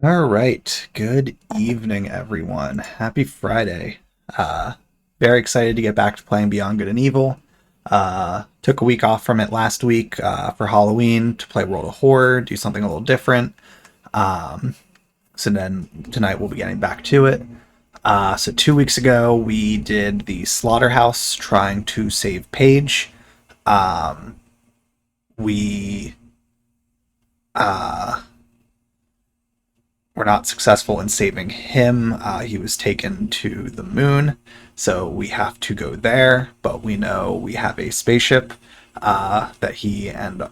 All right. Good evening, everyone. Happy Friday. Uh, Very excited to get back to playing Beyond Good and Evil. Took a week off from it last week for Halloween to play World of Horror, do something a little different. Um, so then tonight we'll be getting back to it. So 2 weeks ago we did the Slaughterhouse trying to save Paige. We uh, were not successful in saving him. He was taken to the moon, so we have to go there. But we know we have a spaceship that he and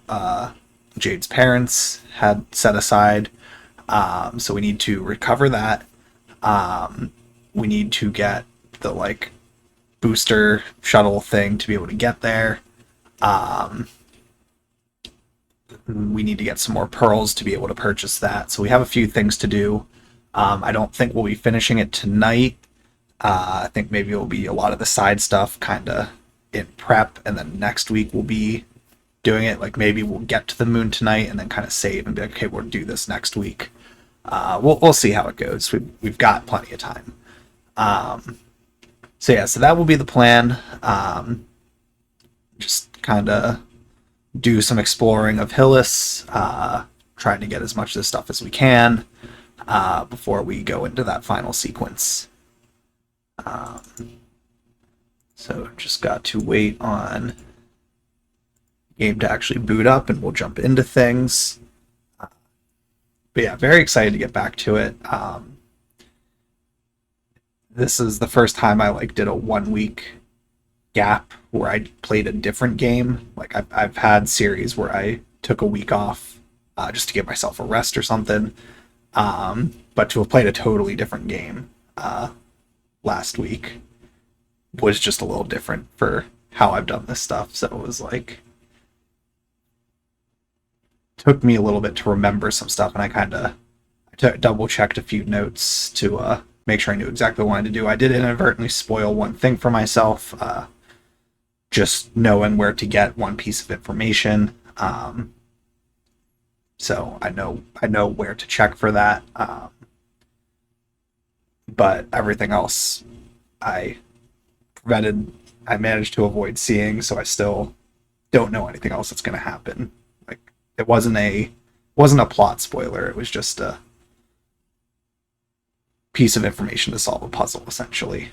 Jade's parents had set aside. So we need to recover that. We need to get the booster shuttle thing to be able to get there. We need to get some more pearls to be able to purchase that. So we have a few things to do. I don't think we'll be finishing it tonight. I think maybe it'll be a lot of the side stuff kind of in prep, and then next week we'll be doing it. Like maybe we'll get to the moon tonight and then kind of save and be like, okay, we'll do this next week. We'll see how it goes. We've got plenty of time. So yeah, so that will be the plan. Just kind of do some exploring of Hillis, trying to get as much of this stuff as we can before we go into that final sequence. So just got to wait on the game to actually boot up, and we'll jump into things. But yeah, very excited to get back to it. This is the first time I did a 1 week gap where I played a different game. Like I've had series where I took a week off just to give myself a rest or something. But to have played a totally different game last week was just a little different for how I've done this stuff. So it was took me a little bit to remember some stuff, and I kind of double checked a few notes to make sure I knew exactly what I wanted to do. I did inadvertently spoil one thing for myself, just knowing where to get one piece of information. So I know where to check for that. But everything else I prevented. I managed to avoid seeing, so I still don't know anything else that's going to happen. Like it wasn't a plot spoiler. It was just a piece of information to solve a puzzle, essentially.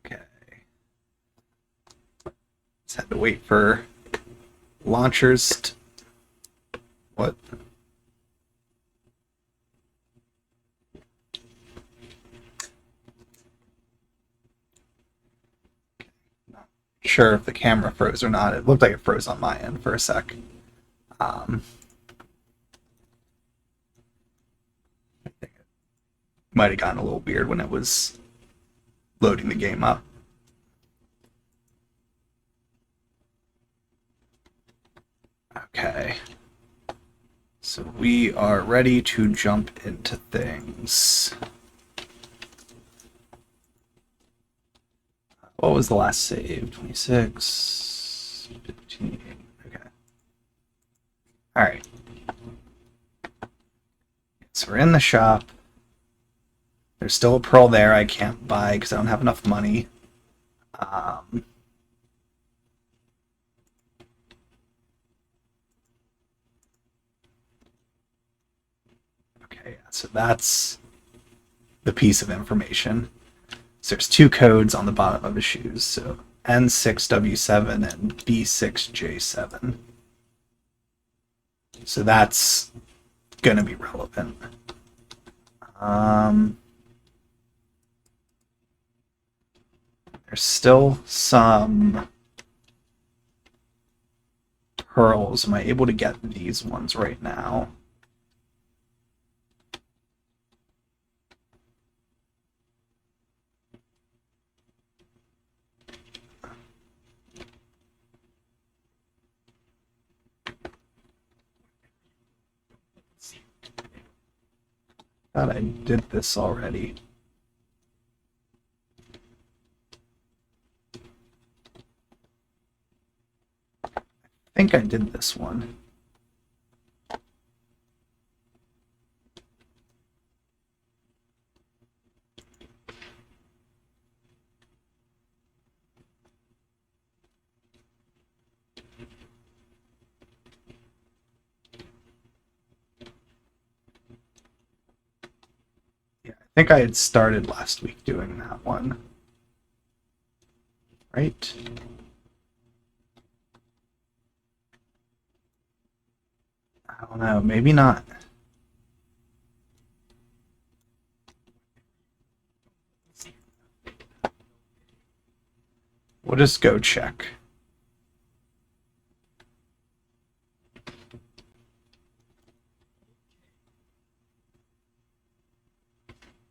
Okay. Just had to wait for launchers. What? Not sure if the camera froze or not. It looked like it froze on my end for a sec. Um, Might have gotten a little weird when it was loading the game up. Okay. So we are ready to jump into things. What was the last save? 26, 15. Okay. All right. So we're in the shop. There's still a pearl there I can't buy because I don't have enough money. Um, okay, so that's the piece of information. So there's two codes on the bottom of his shoes. So N6W7 and B6J7. So that's going to be relevant. There's still some pearls. Am I able to get these ones right now? Thought I did this already. think I did this one. Yeah, I think I had started last week doing that one. Right? I don't know, maybe not. We'll just go check.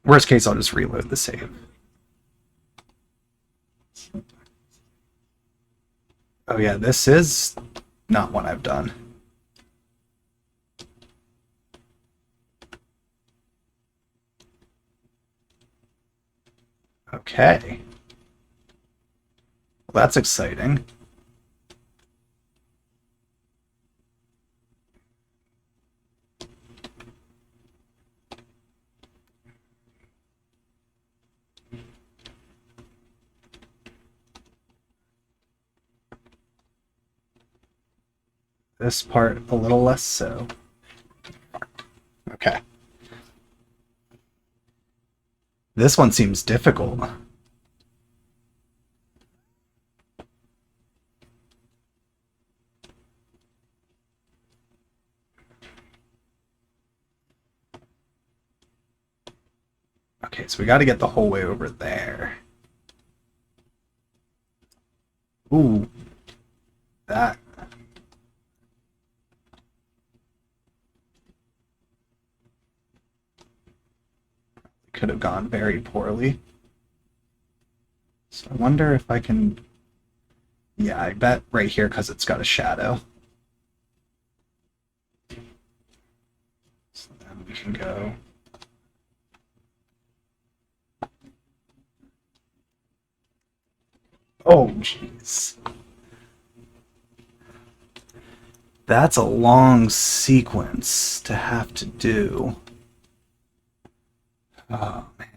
Worst case, I'll just reload the save. Oh yeah, this is not one I've done. Okay. Well, that's exciting. This part a little less so. Okay. This one seems difficult. Okay, so we got to get the whole way over there. Ooh. That. Could have gone very poorly. So I wonder if I can... Yeah, I bet right here because it's got a shadow. So then we can go... Oh, jeez. That's a long sequence to have to do. Oh, man.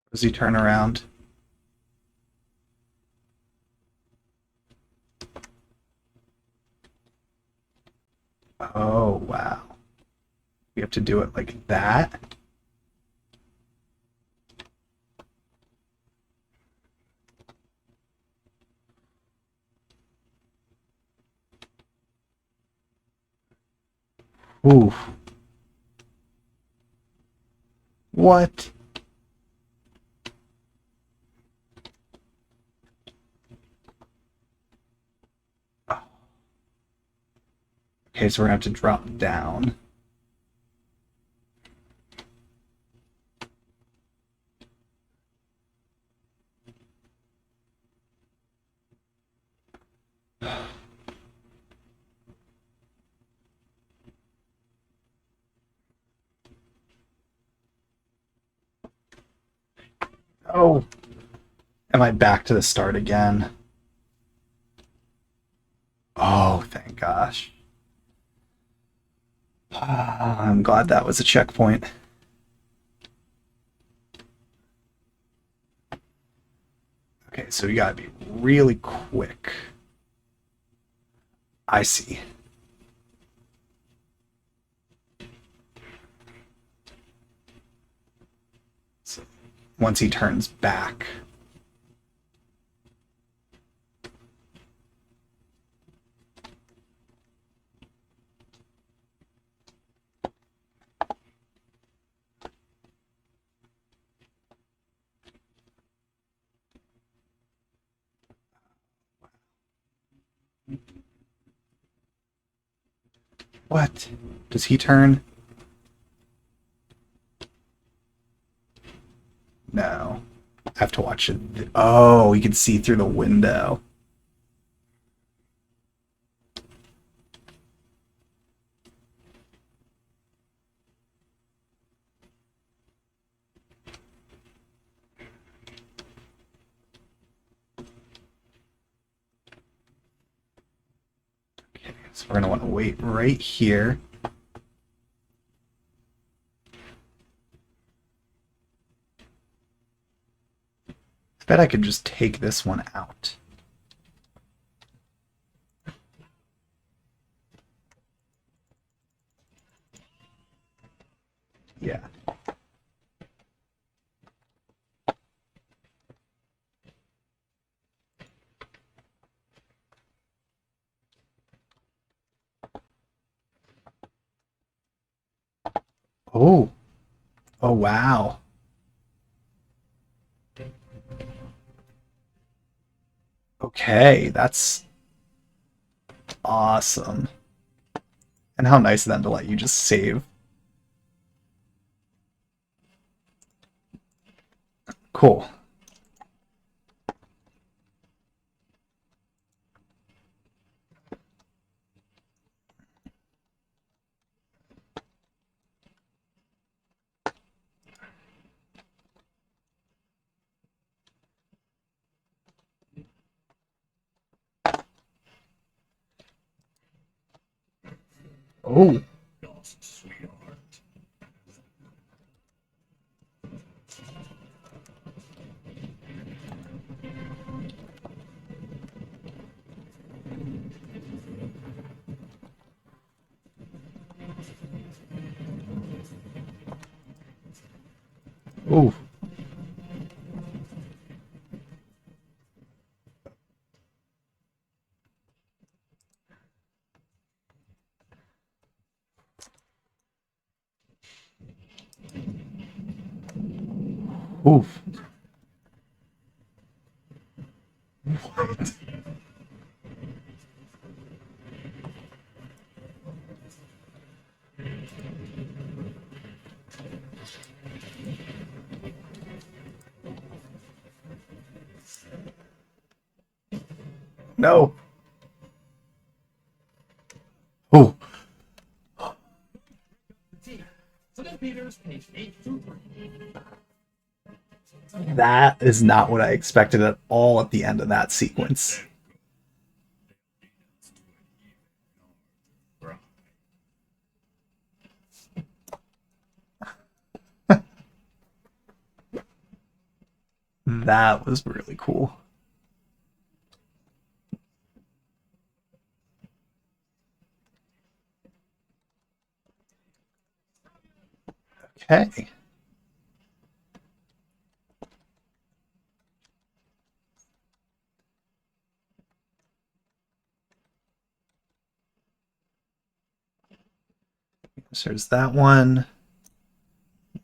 Does he turn around? Oh, wow. We have to do it like that? Ooh. What? Okay, so we're gonna have to drop down. Oh. Am I back to the start again? Oh, thank gosh. I'm glad that was a checkpoint. Okay, so we gotta be really quick. I see. So once he turns back. What? Does he turn? No. I have to watch it. Oh, we can see through the window. Okay, so we're gonna want to wait right here. I bet I could just take this one out. Yeah. Oh. Oh, wow. Okay, that's awesome. And how nice of them to let you just save. Cool. Oh. Oh. Oof. What? No. Oh. That is not what I expected at all at the end of that sequence. That was really cool. Okay. So there's that one.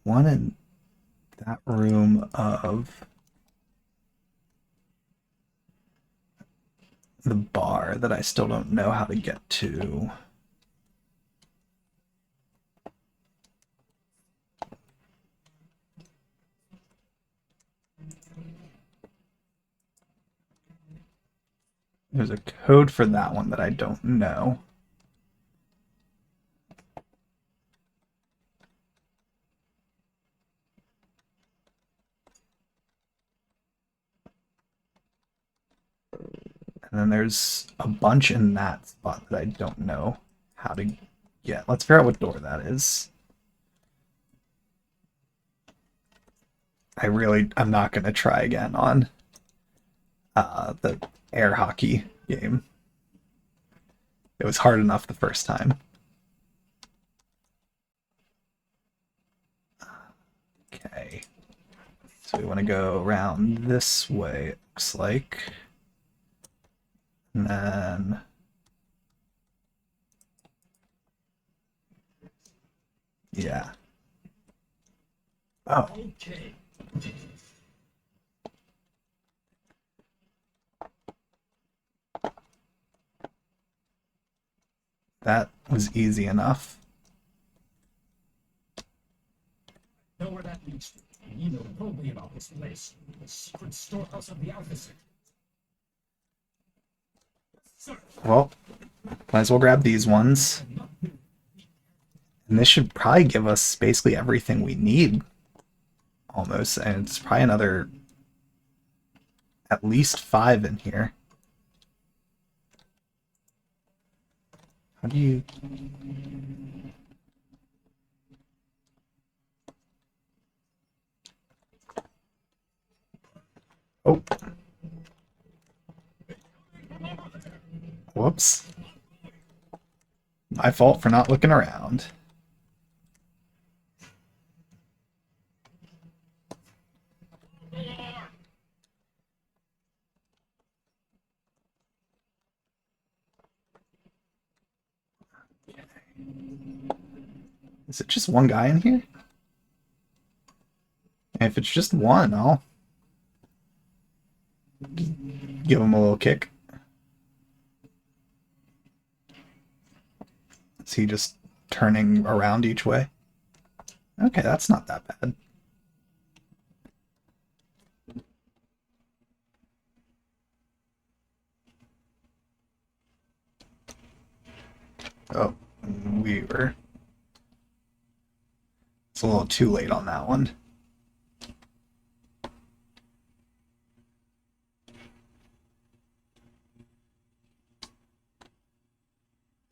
One in that room of the bar that I still don't know how to get to. There's a code for that one that I don't know. And then there's a bunch in that spot that I don't know how to get. Let's figure out what door that is. I'm not going to try again on the air hockey game. It was hard enough the first time. Okay. So we want to go around this way, it looks like. And then... Yeah. Oh. Okay. That was easy enough. Know where that leads to. Nino told me about this place. The secret storehouse of the Alpha Sector. Sir, Well, might as well grab these ones. And this should probably give us basically everything we need. Almost. And it's probably another at least 5 in here. How do you... Oh. Whoops. My fault for not looking around. Is it just one guy in here? If it's just one, I'll give him a little kick. Is he just turning around each way? Okay, that's not that bad. Oh, Weaver. It's a little too late on that one.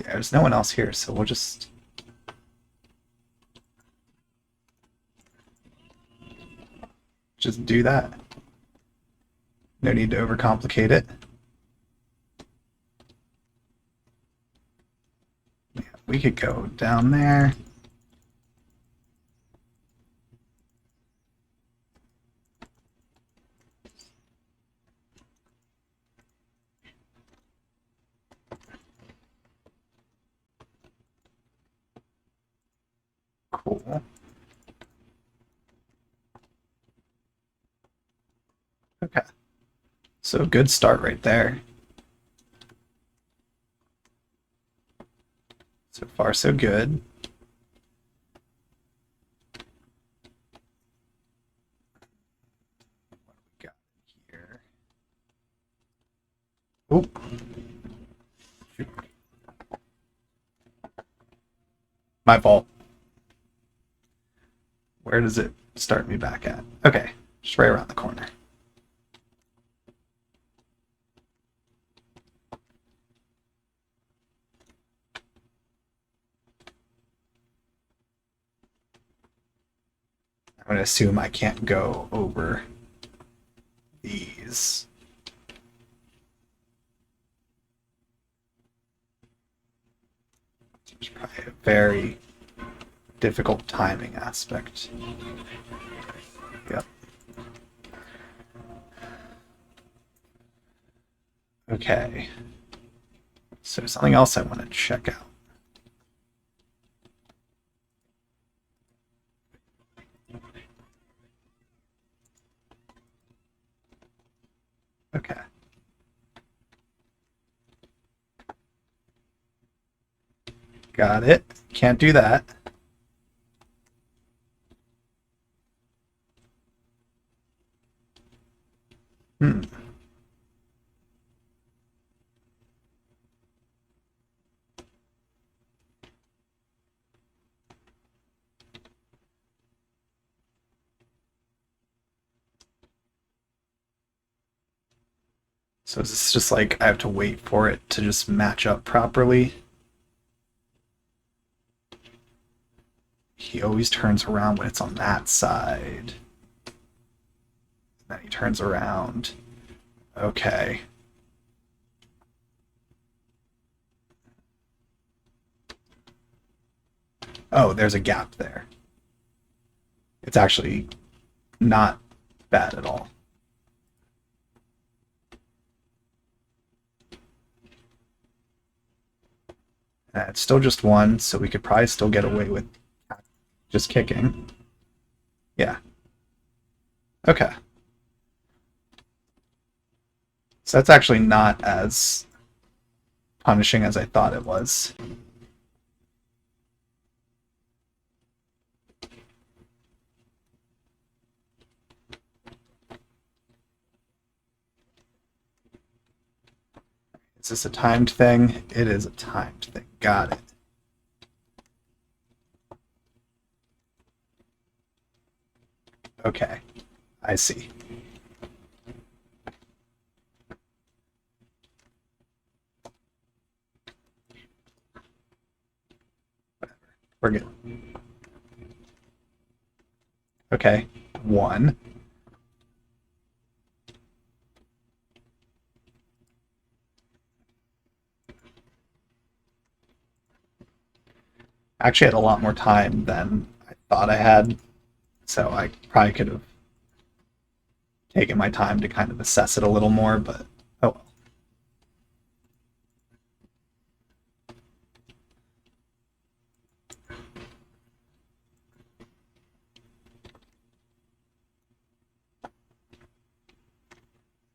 Yeah, there's no one else here, so we'll just... do that. No need to overcomplicate it. Yeah, we could go down there. Cool. Okay. So good start right there. So far, so good. What do we got here? Oh. Shoot. My fault. Where does it start me back at? Okay, just right around the corner. I'm going to assume I can't go over these. It's probably a very difficult timing aspect. Yep. Okay. So something else I want to check out. Okay. Got it. Can't do that. Hmm. So is this just like I have to wait for it to just match up properly? He always turns around when it's on that side. Then he turns around. Okay. Oh, there's a gap there. It's actually not bad at all. It's still just one, so we could probably still get away with just kicking. Yeah. Okay. So that's actually not as punishing as I thought it was. this a timed thing? It is a timed thing. Got it. Okay, I see. We're good. Okay, 1. Actually had a lot more time than I thought I had, so I probably could have taken my time to kind of assess it a little more, but oh well.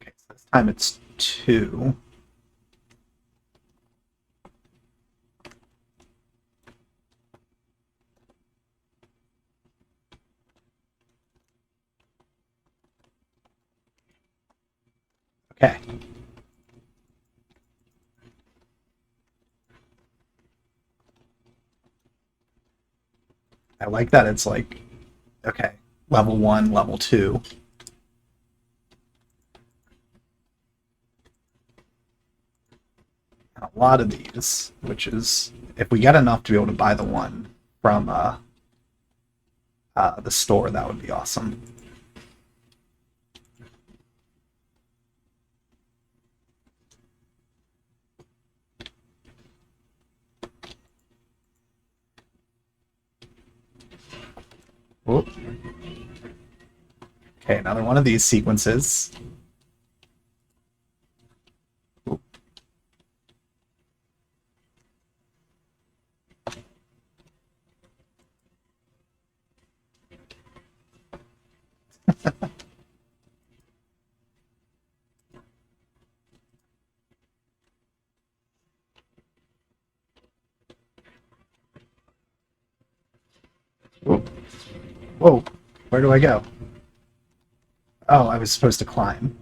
Okay, so this time it's 2. Okay. I like that it's like, okay, level 1, level 2. And a lot of these, which is, if we get enough to be able to buy the one from the store, that would be awesome. Whoop. Okay, another one of these sequences. Whoop. Whoop. Whoa, where do I go? Oh, I was supposed to climb.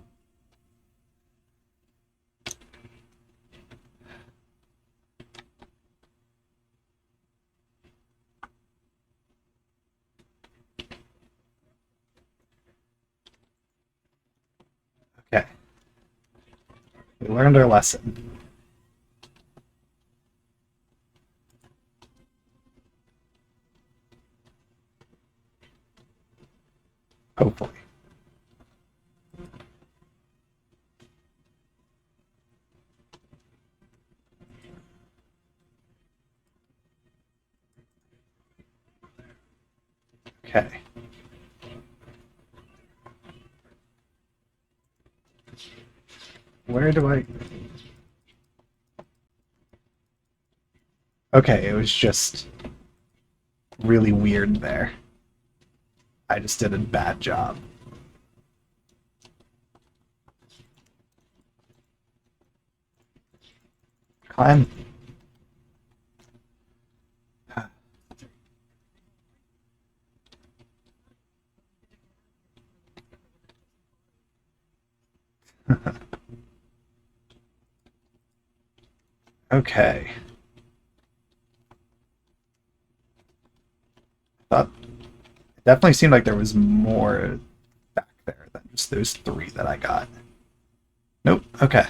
Okay, we learned our lesson. Hopefully. Okay. Where do I... Okay, it was just really weird there. I just did a bad job. Climb. Okay. Thought it definitely seemed like there was more back there than just those 3 that I got. Nope. Okay.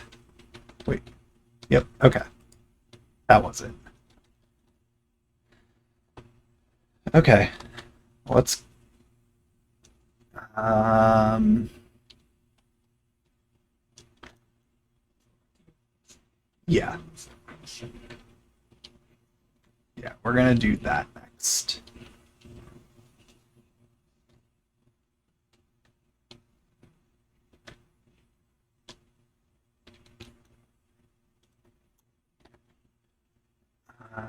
Wait. Yep. Okay. That was it. Okay. Let's. Um. Yeah. Yeah. We're gonna do that next. Uh,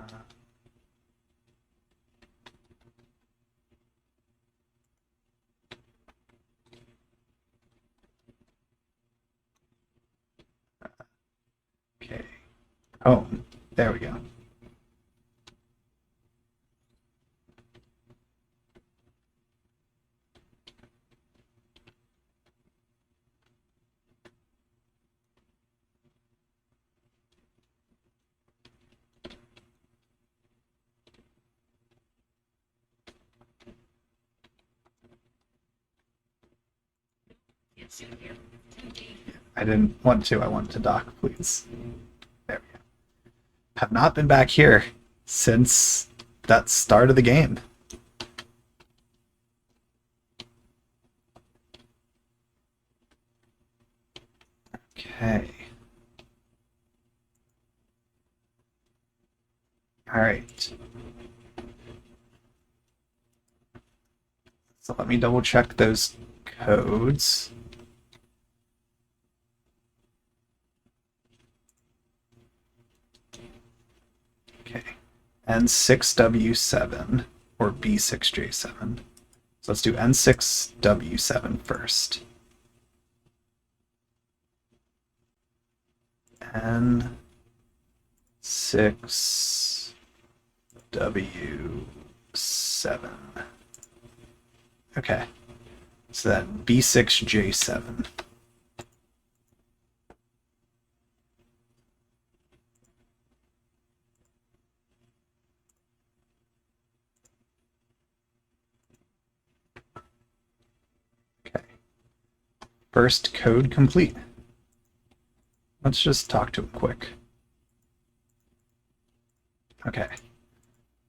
okay. Oh, there we go. I didn't want to. I wanted to dock, please. There we go. Have not been back here since that start of the game. Okay. All right. So let me double check those codes. Okay. N6W7 or B6J7. So let's do N6W7 first. N6W7. Okay. So then B6J7. Okay. First code complete. Let's just talk to him quick. Okay.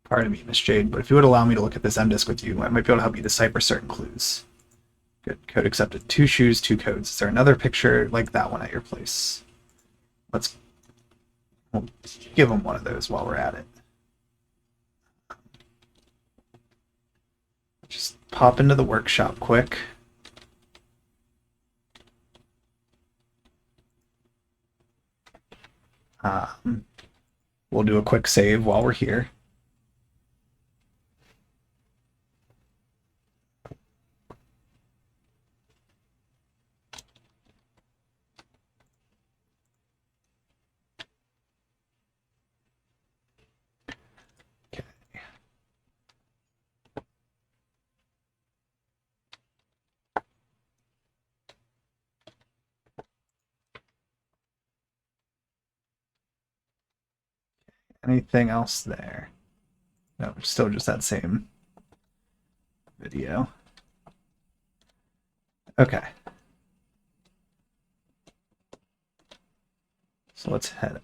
Pardon me, Miss Jade, but if you would allow me to look at this M-disk with you, I might be able to help you decipher certain clues. Good. Code accepted. 2 shoes, 2 codes. Is there another picture like that one at your place? We'll give him one of those while we're at it. Just pop into the workshop quick. We'll do a quick save while we're here. Okay. Anything else there? No, still just that same video. Okay. So let's head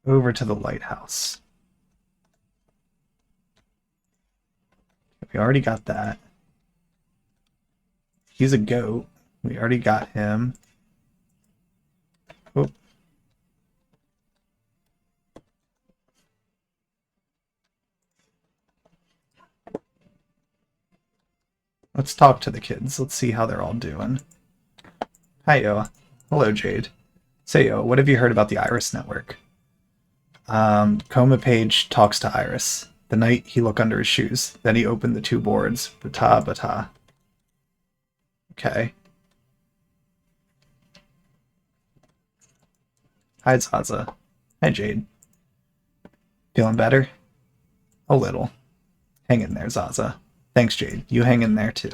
over to the lighthouse. We already got that. He's a goat. We already got him. Oh. Let's talk to the kids. Let's see how they're all doing. Hi, Yoa. Hello, Jade. Say, Yoa, what have you heard about the Iris Network? Coma Page talks to Iris. The night he looked under his shoes. Then he opened the 2 boards. Bata, bata. Okay. Hi, Zaza. Hi, Jade. Feeling better? A little. Hang in there, Zaza. Thanks, Jade. You hang in there, too.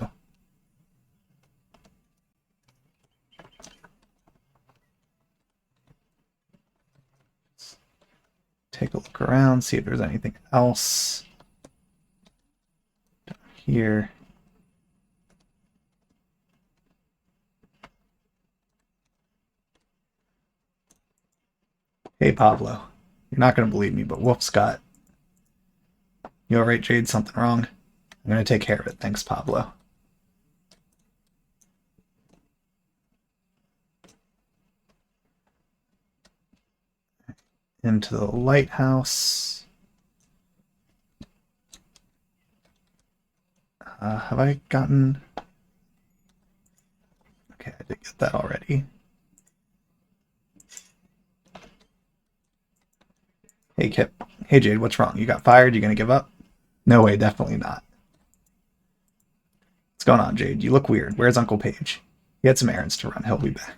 Take a look around, see if there's anything else. Down here. Hey, Pablo. You're not going to believe me, but Wolf's got... You alright, Jade? Something wrong? I'm going to take care of it. Thanks, Pablo. Into the lighthouse. Have I gotten... Okay, I did get that already. Hey, Kip. Hey, Jade, what's wrong? You got fired? You gonna give up? No way, definitely not. What's going on, Jade? You look weird. Where's Uncle Page? He had some errands to run. He'll be back.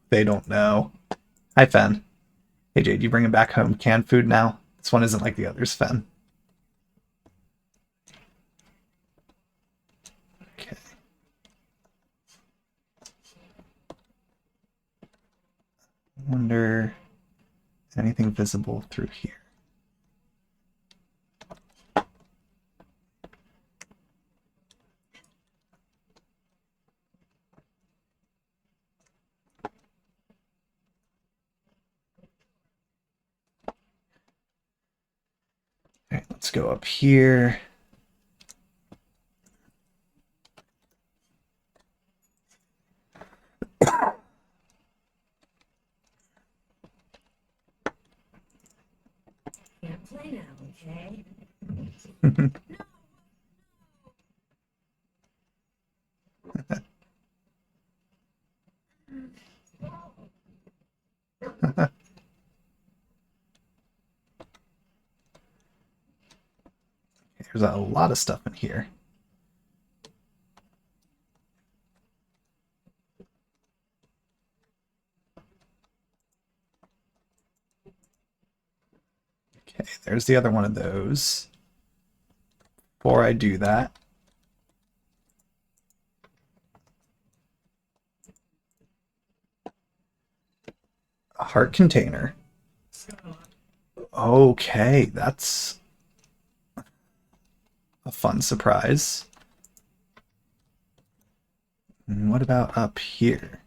They don't know. Hi, Fen. Hey, Jade, you bringing back home canned food now? This one isn't like the others, Fen. Okay. I wonder... anything visible through here? go up here. Can't play now, okay? There's a lot of stuff in here. Okay, there's the other one of those. Before I do that, a heart container. Okay, that's a fun surprise. And what about up here?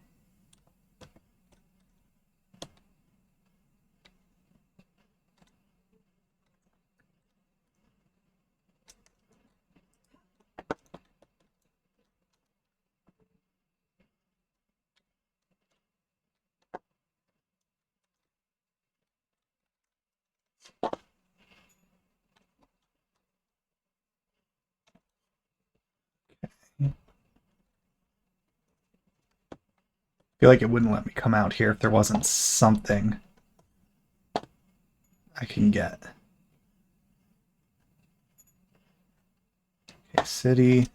I feel like it wouldn't let me come out here if there wasn't something I can get. Okay, city.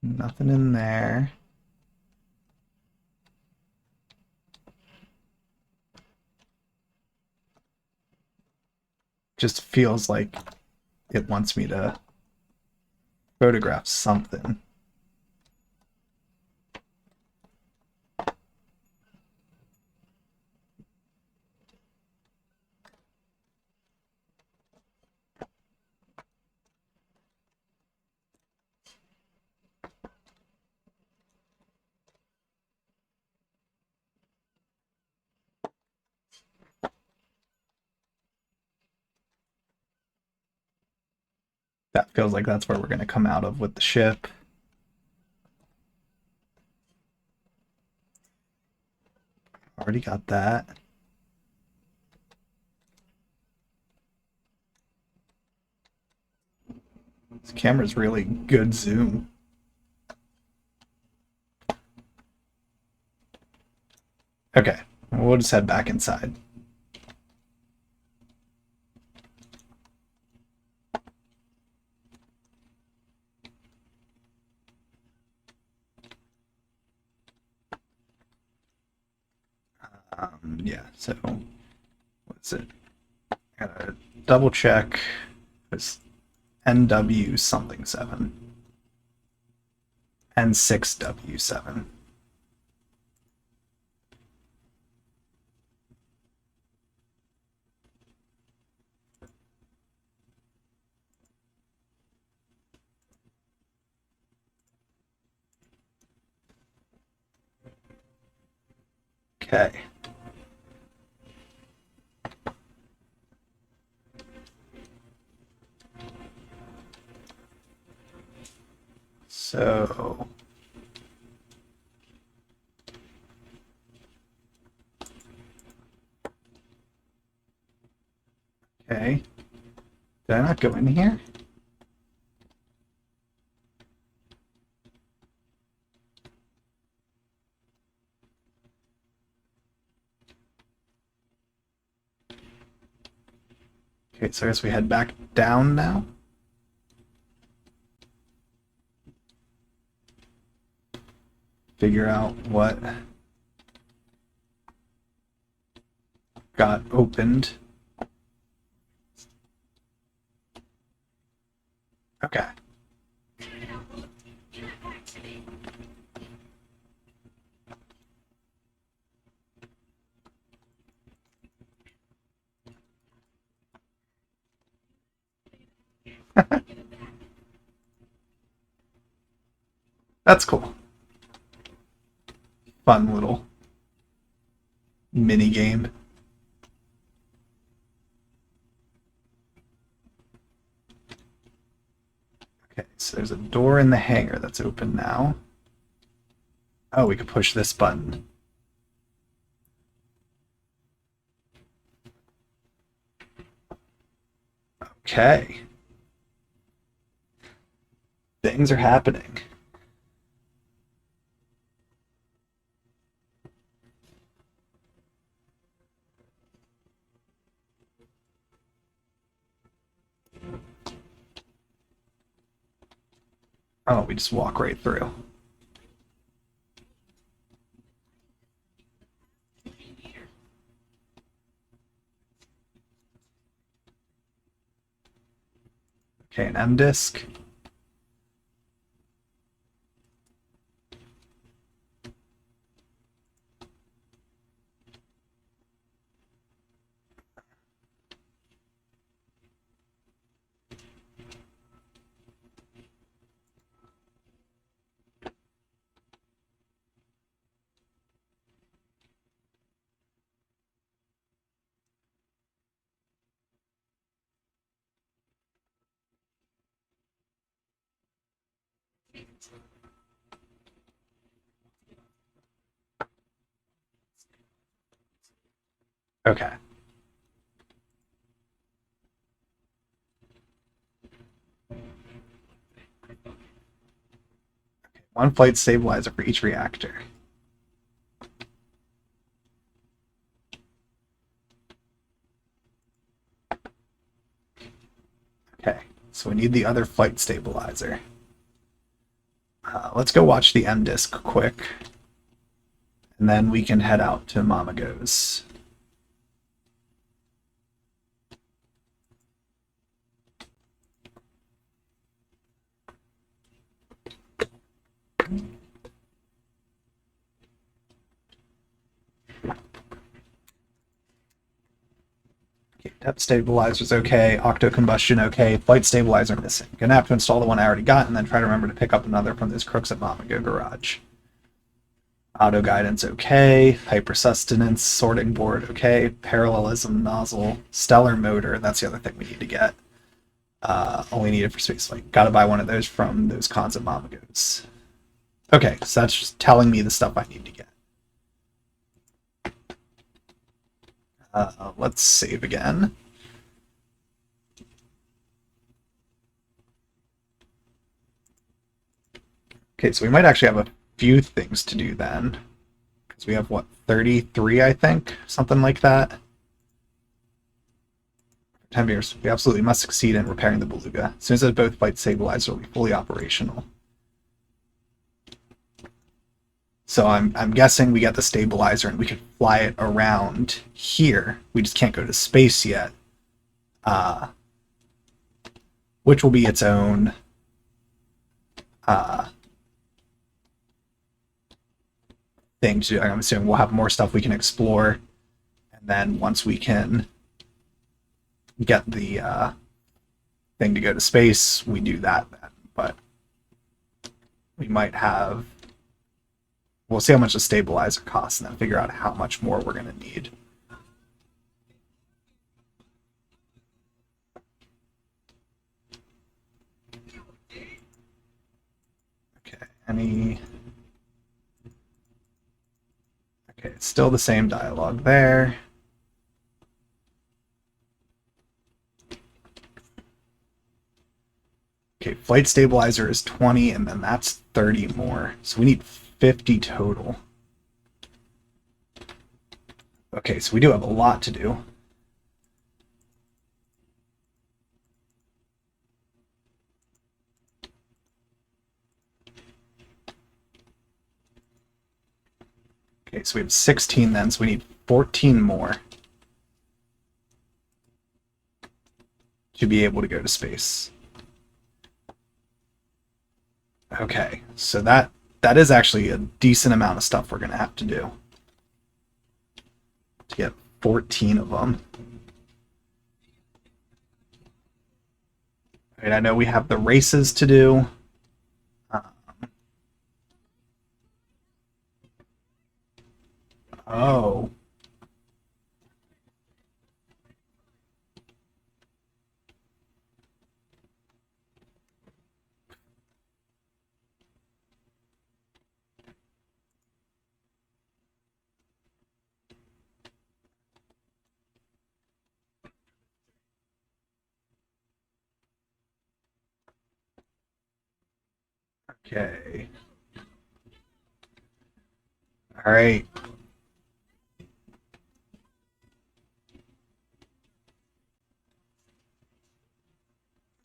Nothing in there. Just feels like it wants me to photograph something. That feels like that's where we're going to come out of with the ship. Already got that. This camera's really good zoom. Okay, we'll just head back inside. Yeah, so what's it? I gotta double check. It's NW something 7. N6W7. Okay. So okay. Did I not go in here? Okay, so I guess we head back down now. Figure out what got opened. Okay. That's cool. Fun little mini game. Okay, so there's a door in the hangar that's open now. Oh, we could push this button. Okay. Things are happening. Oh, we just walk right through. Okay, an M disk. Okay. One flight stabilizer for each reactor. Okay, so we need the other flight stabilizer. Let's go watch the M disk quick, and then we can head out to Mama Goes. Okay, depth stabilizer's okay, octo combustion okay, flight stabilizer missing. Gonna have to install the one I already got and then try to remember to pick up another from those crooks at Mama Go Garage. Auto guidance okay, hyper sustenance, sorting board okay, parallelism nozzle, stellar motor, that's the other thing we need to get. Only needed for spaceflight. Gotta buy one of those from those cons at Mama Goes. Okay, so that's just telling me the stuff I need to get. Let's save again. Okay, so we might actually have a few things to do then. Because we have, what, 33, I think? Something like that. 10 years. We absolutely must succeed in repairing the Beluga. As soon as both flight stabilizers will be fully operational. So I'm guessing we get the stabilizer and we can fly it around here. We just can't go to space yet. Which will be its own thing to do. I'm assuming we'll have more stuff we can explore. And then once we can get the thing to go to space, we do that then. But we might have... We'll see how much the stabilizer costs and then figure out how much more we're going to need. Okay, Okay, it's still the same dialogue there. Okay, flight stabilizer is 20, and then that's 30 more. So we need 50 total. Okay, so we do have a lot to do. Okay, so we have 16 then, so we need 14 more to be able to go to space. Okay, so that is actually a decent amount of stuff we're going to have to do to get 14 of them. I know we have the races to do. Um, oh. Okay. All right.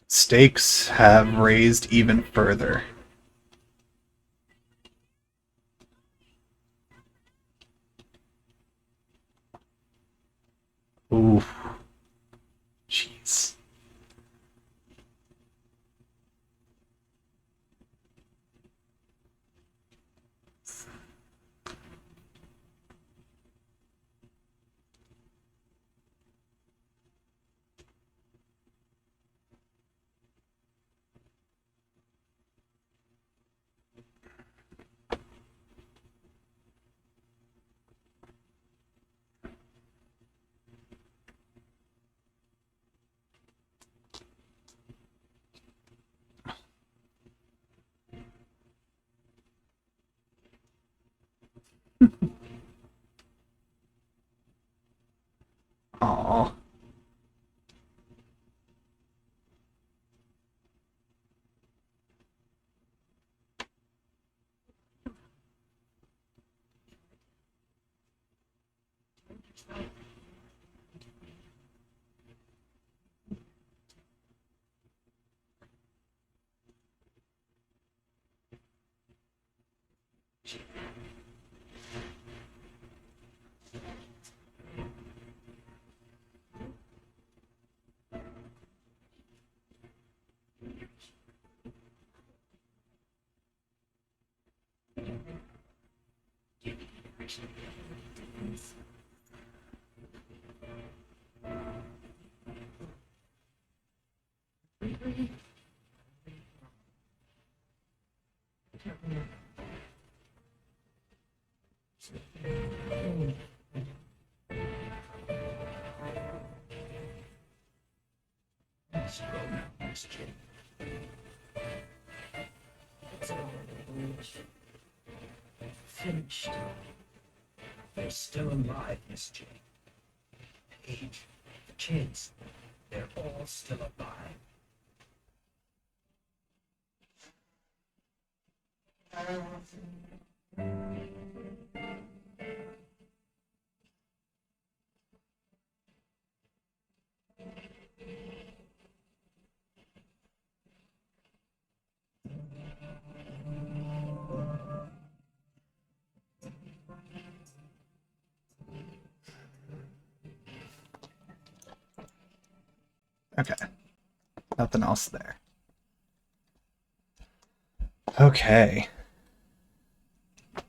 Stakes have raised even further. Ooh. Jeez. Aw. Let's go now, Miss Jane. It's all finished. They're still alive, Miss Jane. Paige, the kids, they're all still alive. Okay. Nothing else there. Okay. I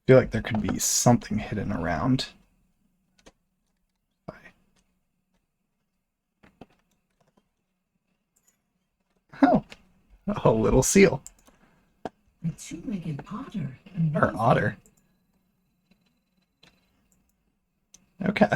feel like there could be something hidden around. Oh, a little seal. A two-legged otter. Or otter. Okay.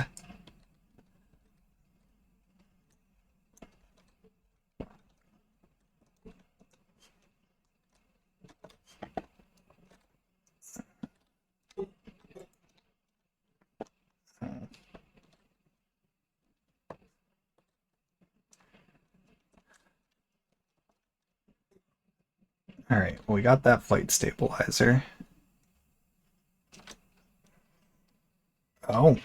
All right, well, we got that flight stabilizer. Oh.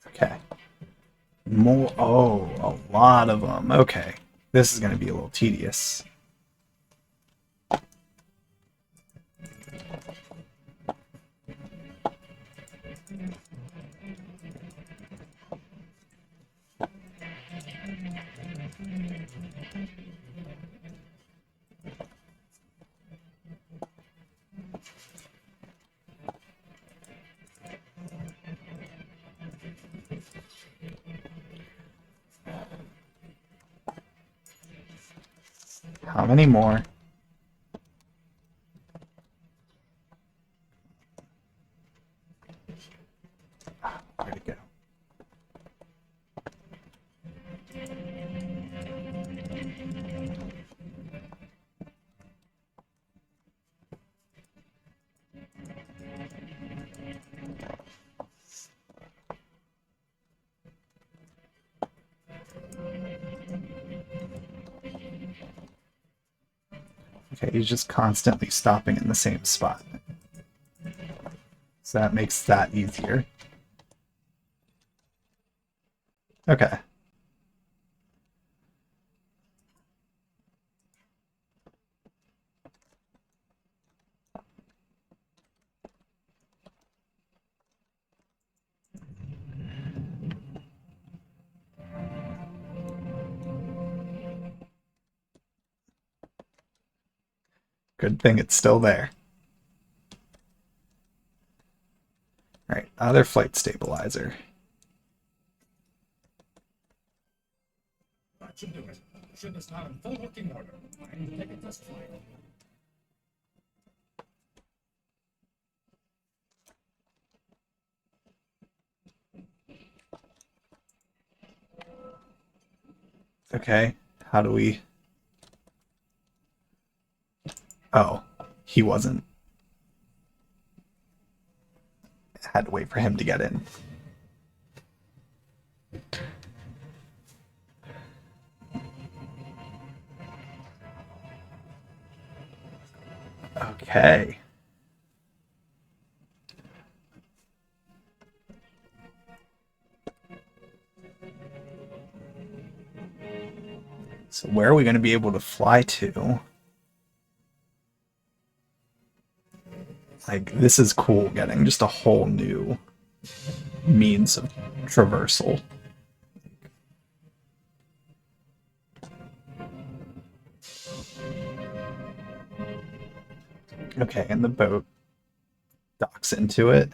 Okay. More. Oh, a lot of them. Okay. This is going to be a little tedious. How many more? Where'd it go? Okay, he's just constantly stopping in the same spot. So that makes that easier. Okay. Good thing it's still there. Alright, other flight stabilizer. That should do it. Ship is now in full working order. I need to take a test flight. Okay, how do we... Oh, he wasn't. Had to wait for him to get in. Okay. So where are we going to be able to fly to? Like, this is cool, getting just a whole new means of traversal. Okay, and the boat docks into it.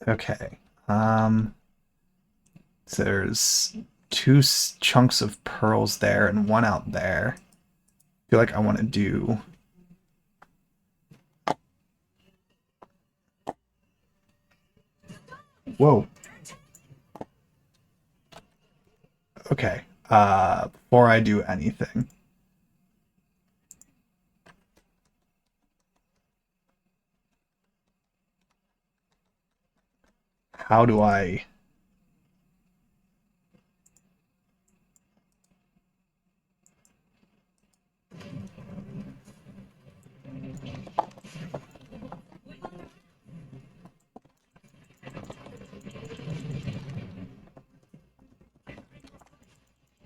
Okay. So there's two chunks of pearls there and one out there. I feel like I want to do... Whoa. Okay. Before I do anything. How do I...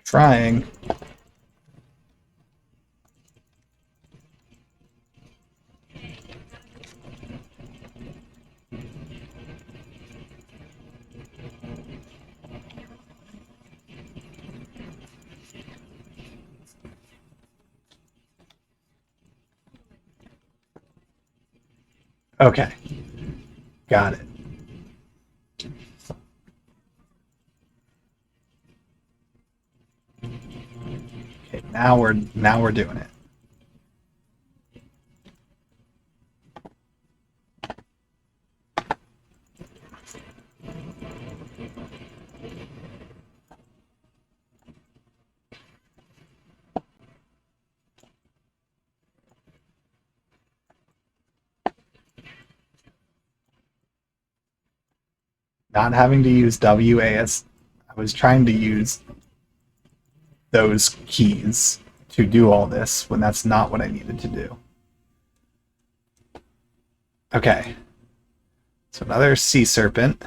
Trying. Okay. Got it. Okay, now we're doing it. Not having to use WAS, I was trying to use those keys to do all this when that's not what I needed to do. Okay. So another sea serpent.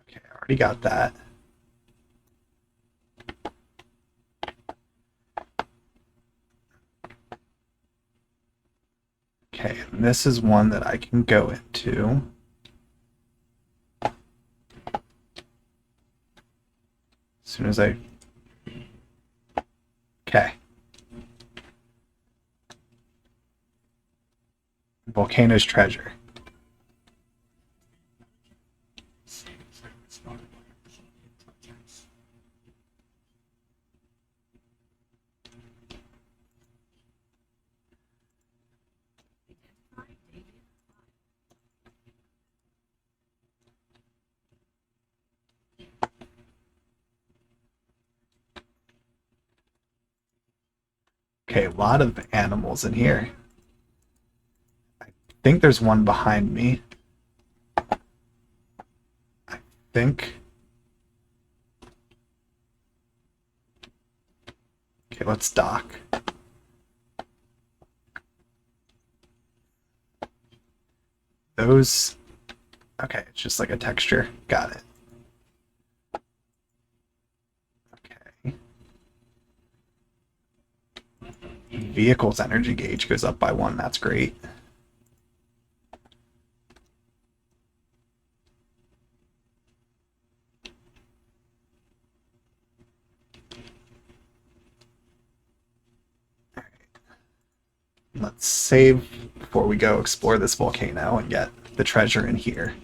Okay, I already got that. Okay, and this is one that I can go into. As soon as I... Okay. Volcano's treasure. Okay, a lot of animals in here. I think there's one behind me. I think. Okay, let's dock. Those... Okay, it's just like a texture. Got it. Okay. Vehicle's energy gauge goes up by 1. That's great. Let's save before we go explore this volcano and get the treasure in here.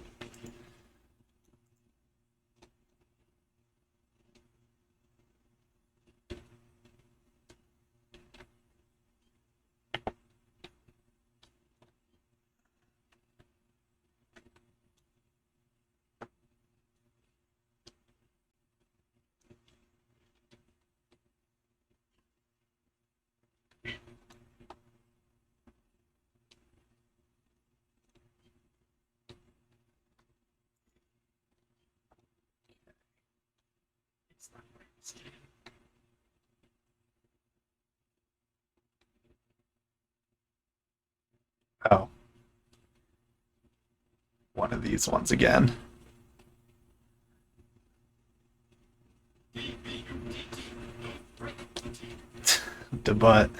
Oh. One of these ones again. The butt.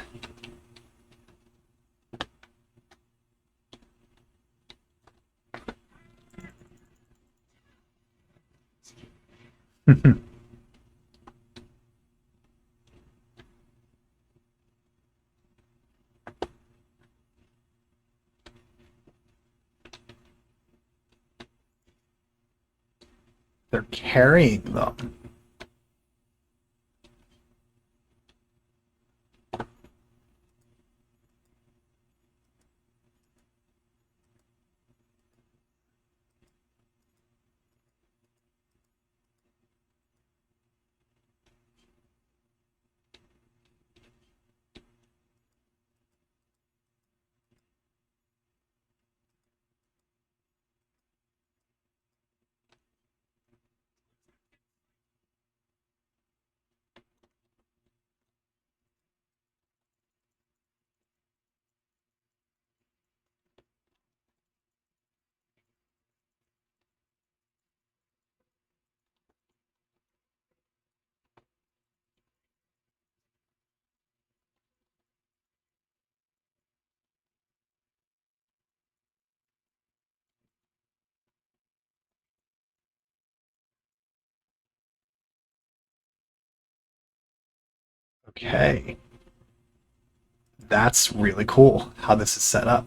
They're carrying them. Okay. That's really cool how this is set up.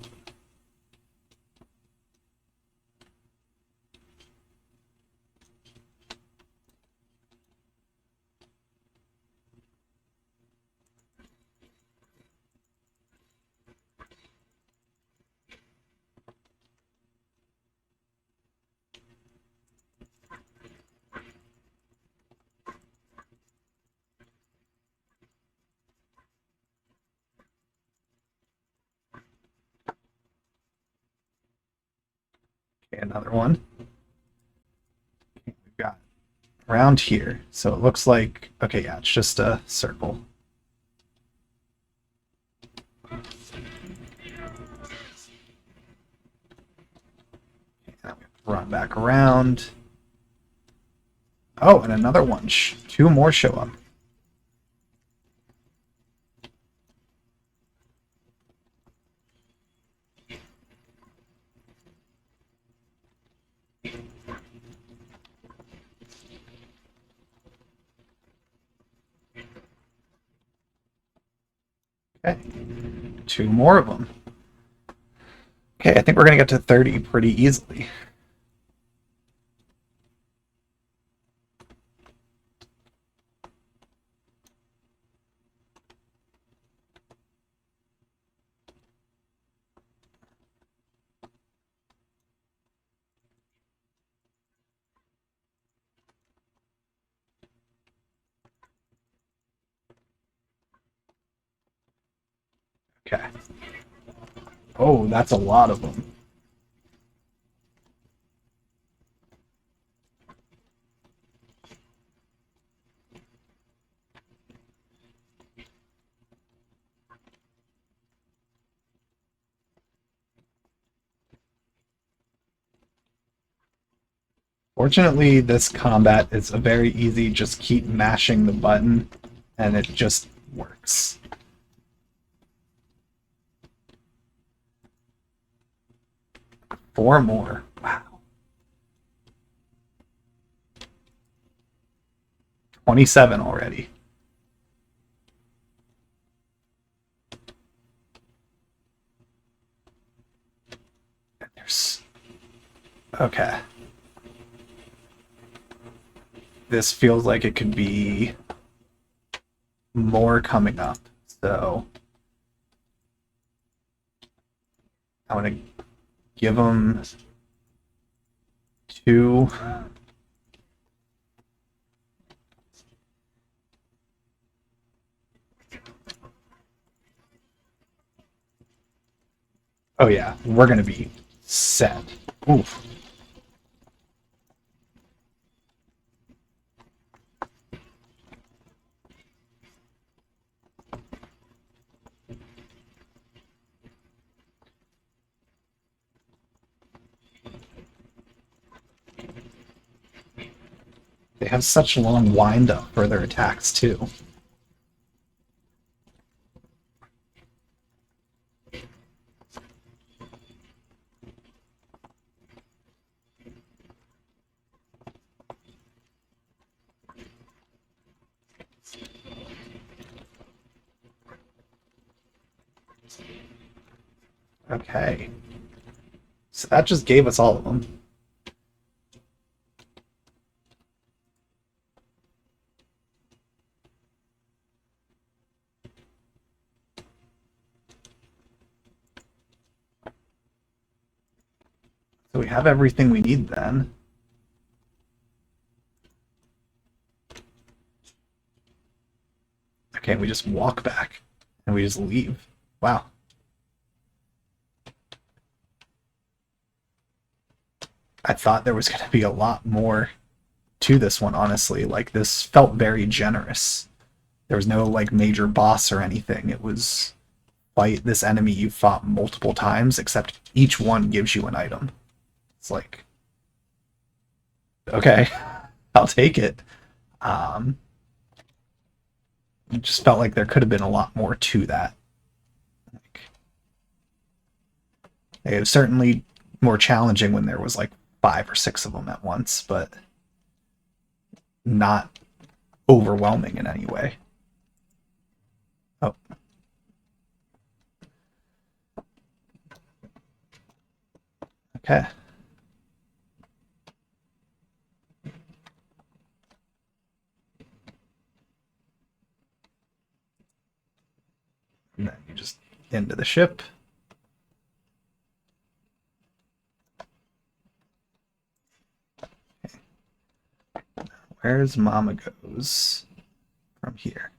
Okay, another one. Okay, we've got around here. So it looks like, okay, yeah, it's just a circle. Okay, now we have to run back around. Oh, and another one. 2 more show up. Okay. 2 more of them. Okay, I think we're going to get to 30 pretty easily. Okay. Oh, that's a lot of them. Fortunately, this combat is a very easy, just keep mashing the button, and it just works. Four more. Wow. 27 already. There's... Okay. This feels like it could be more coming up. So I want to give them 2. Oh yeah, we're gonna be set. Oof. They have such long wind up for their attacks too. Okay. So that just gave us all of them. So we have everything we need then. Okay, we just walk back and we just leave. Wow. I thought there was going to be a lot more to this one, honestly. Like, this felt very generous. There was no, like, major boss or anything. It was fight this enemy you fought multiple times, except each one gives you an item. It's like, okay, I'll take it. Um, it just felt like there could have been a lot more to that. Like, it was certainly more challenging when there was like 5 or 6 of them at once, but not overwhelming in any way. Oh. Okay. And then you just into the ship. Okay. Where's Mama goes from here?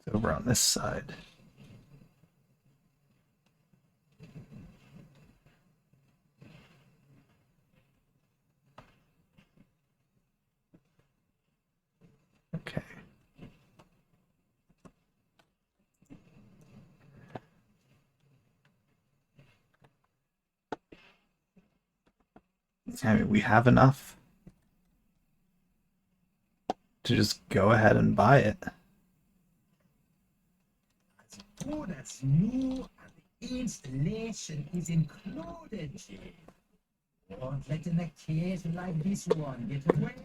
It's over on this side. Okay. I mean, we have enough to just go ahead and buy it. Good as new and Installation is included. Won't letting a case like this one get away.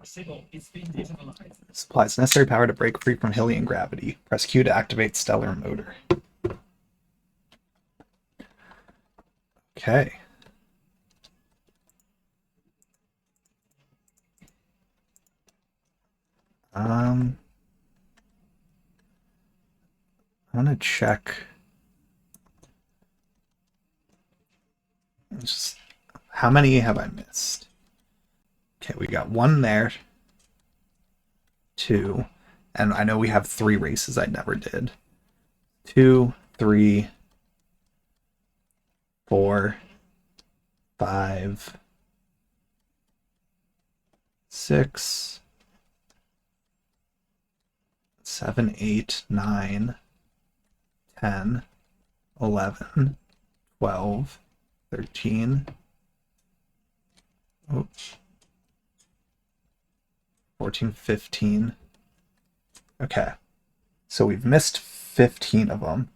Signal, it's been digitalized. Supplies necessary power to break free from Hylian gravity. Press Q to activate stellar motor. Okay. I'm gonna check. Just how many have I missed? Okay, we got one there. Two. And I know we have 3 races I never did. 2, 3, 4, 5, 6, 7, 8, 9, 10, 11, 12, 13, 14, 15. Okay. So we've missed 15 of them.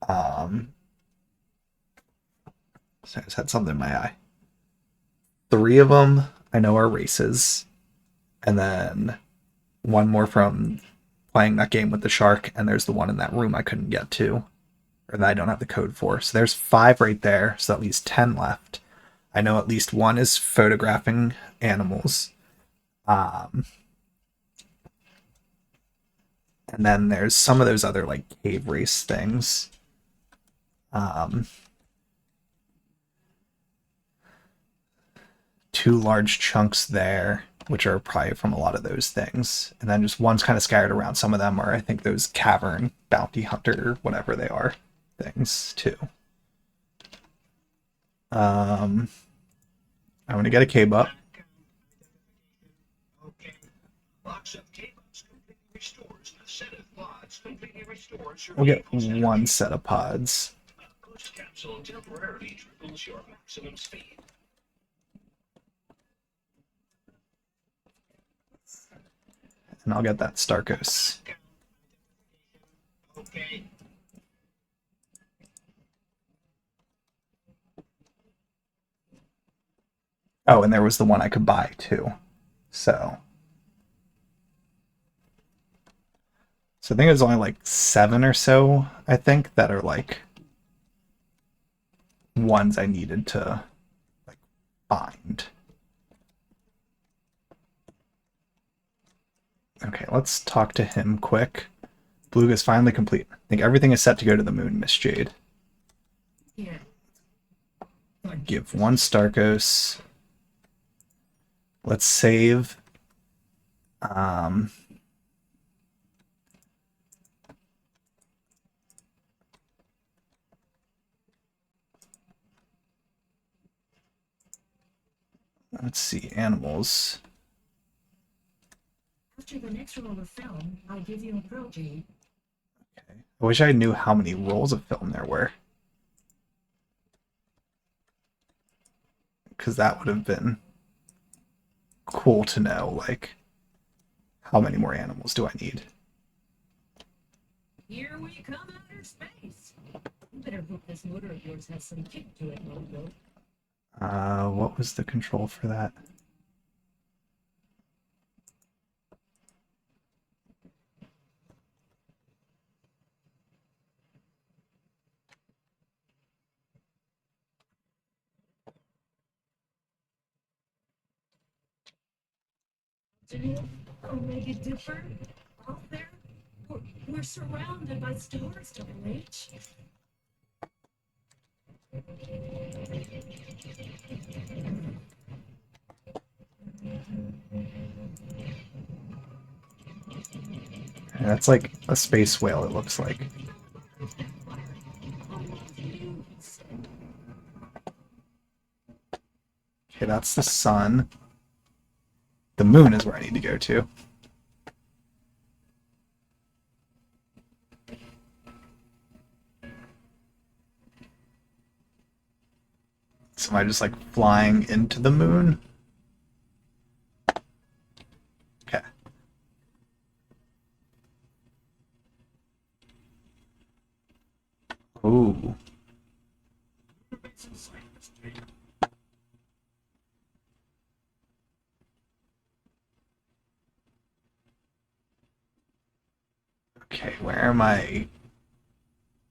So I just had something in my eye. 3 of them I know are races. And then one more from playing that game with the shark, and there's the one in that room I couldn't get to, or that I don't have the code for. So there's 5 right there, so at least 10 left. I know at least one is photographing animals. And then there's some of those other like cave race things. 2 large chunks there, which are probably from a lot of those things. And then just one's kind of scattered around. Some of them are, I think, those cavern bounty hunter, whatever they are, things too. I'm gonna get a K-Bup. Okay. Box of K-Bups completely restores. A set of pods completely restores your We'll get vehicle's one set of pods. A boost capsule temporarily triples your maximum speed. And I'll get that Starkos. Okay. Oh, and there was the one I could buy too. So I think there's only like 7 or so, I think, that are like ones I needed to like find. Okay, let's talk to him quick. Beluga's finally complete. I think everything is set to go to the moon, Miss Jade. Here. Give 1 Starkos. Let's save. Let's see, animals. After the next roll of film, I'll give you a pro Jade. Okay. I wish I knew how many rolls of film there were. Because that would have been cool to know, like, how many more animals do I need? Here we come outer space. You better hope this motor of yours has some kick to it, Logo. What was the control for that? Omega Dipper, out there? We're surrounded by stars, Double H. That's like a space whale, it looks like. Okay, that's the sun. The moon is where I need to go to. So am I just like flying into the moon? Okay. It's inside this tape. Okay, where am I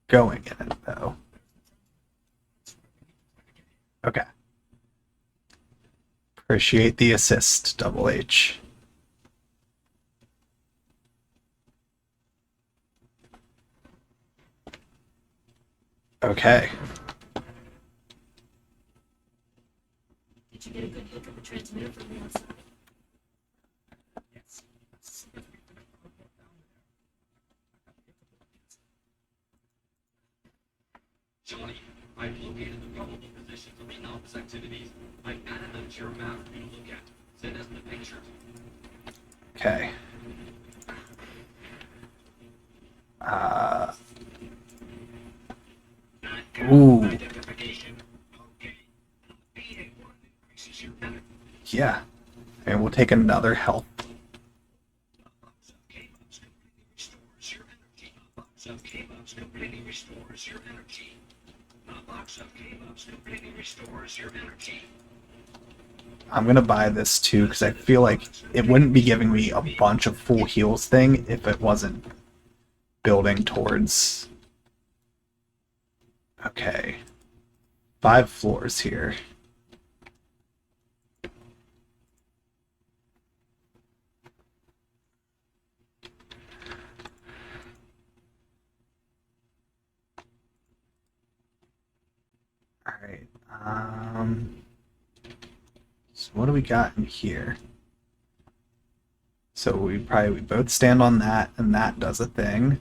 going in it though? Okay. Appreciate the assist, Double H. Okay. Did you get a good look at the transmitter from the outside? Yes. Let's see if we can put it down there. Johnny, I've located the probable positions of the anomalous activities. I've added them to your map for you to look at. Send us the pictures. Okay. Ooh. Identification. Okay. Beating one increases your energy. Yeah. And we'll take another health. Box of K-Bucks completely restores your energy. A box of K-Bucks completely restores your energy. A box of K-Bucks completely restores your energy. I'm gonna buy this too because I feel like it wouldn't be giving me a bunch of full heals thing if it wasn't building towards. Okay. 5 floors here. Alright. So what do we got in here? So we both stand on that, and that does a thing.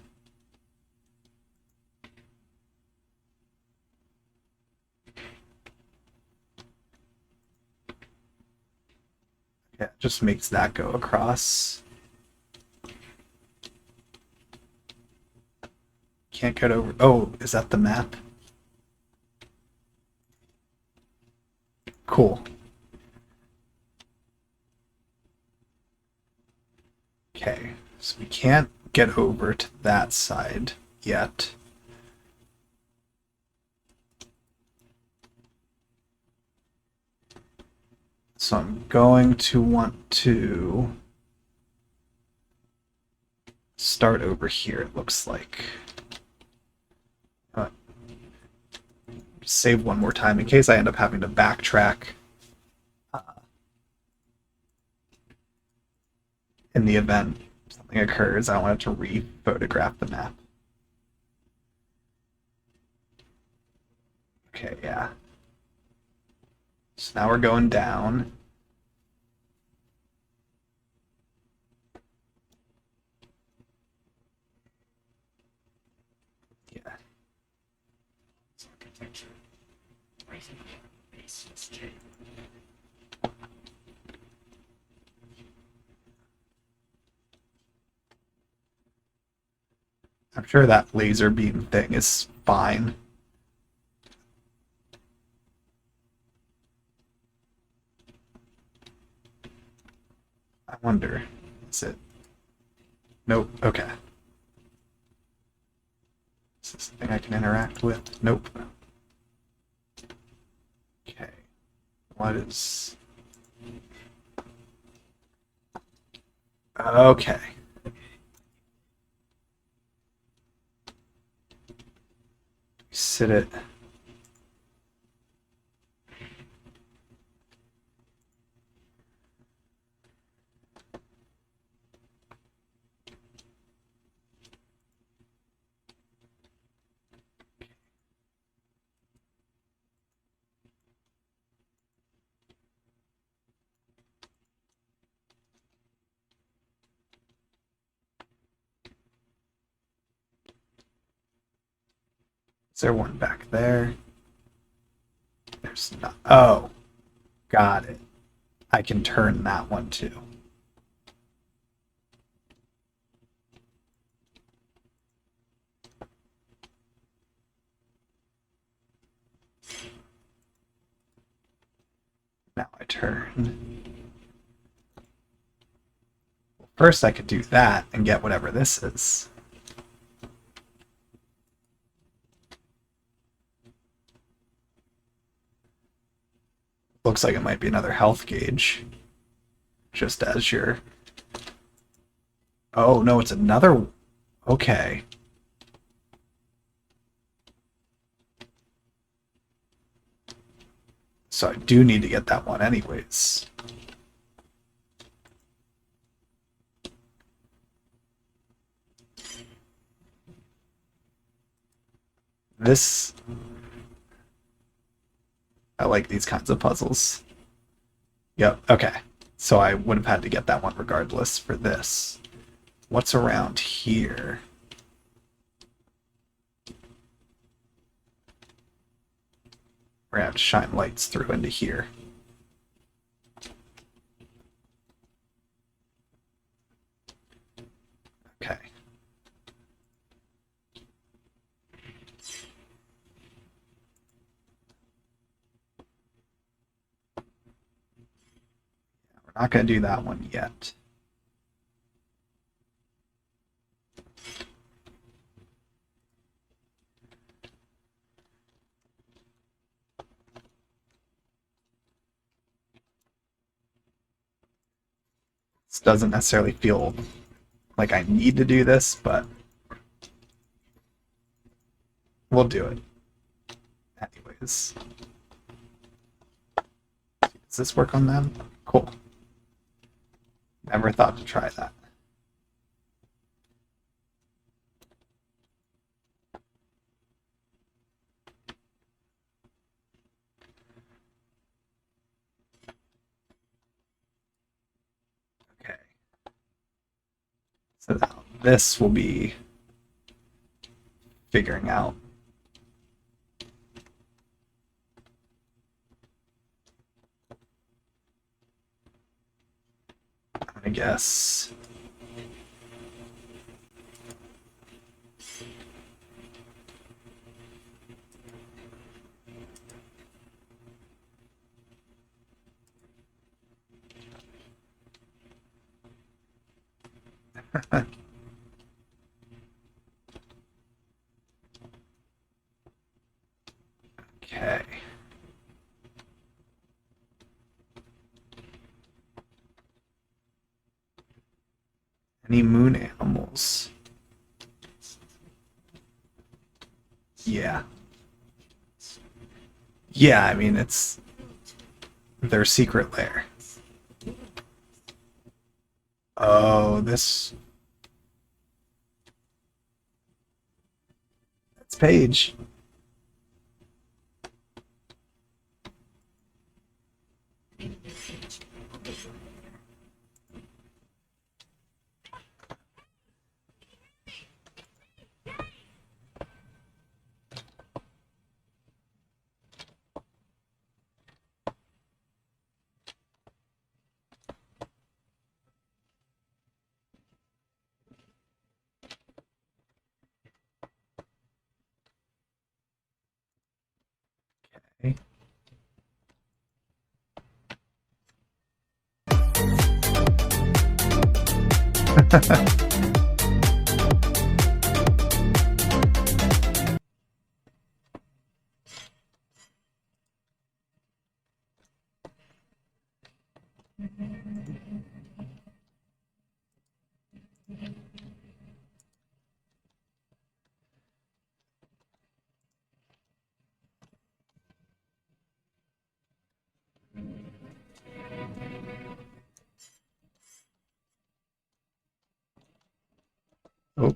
Yeah, it just makes that go across. Can't cut over. Oh, is that the map? Cool. Okay, so we can't get over to that side yet. So I'm going to want to start over here, it looks like. Save one more time in case I end up having to backtrack in the event something occurs. I wanted to re-photograph the map. Okay, yeah. So now we're going down. Yeah. It's architecture. Raising a baseless tape. I'm sure that laser beam thing is fine. I wonder, is it? Nope, okay. Is this something I can interact with? Nope. Okay. What is... Okay. Sit it. Is there one back there? There's not. Oh, got it. I can turn that one too. Now I turn. First I could do that and get whatever this is. Looks like it might be another health gauge. Just as your... Oh, no, it's another... Okay. So I do need to get that one anyways. This... I like these kinds of puzzles. Yep, okay. So I would have had to get that one regardless for this. What's around here? We're gonna have to shine lights through into here. Okay. We're not gonna do that one yet. This doesn't necessarily feel like I need to do this, but we'll do it. Anyways. Does this work on them? Cool. Never thought to try that. Okay. So now this will be figuring out. I guess. Okay. Any moon animals? Yeah. Yeah, I mean, it's their secret lair. Oh, this... That's Paige. Okay. Oh.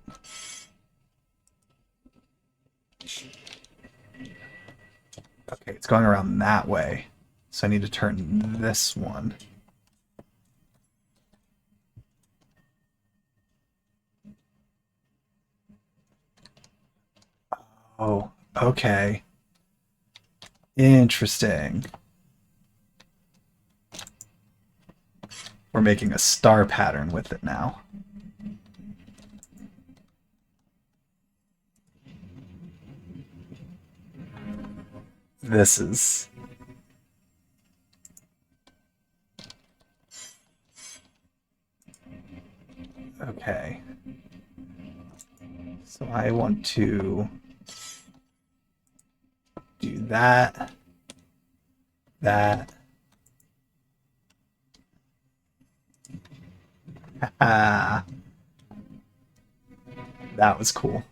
Okay, it's going around that way. So I need to turn this one. Oh, okay. Interesting. We're making a star pattern with it now. This is... Okay. So I want to do that, that, Ah, that was cool.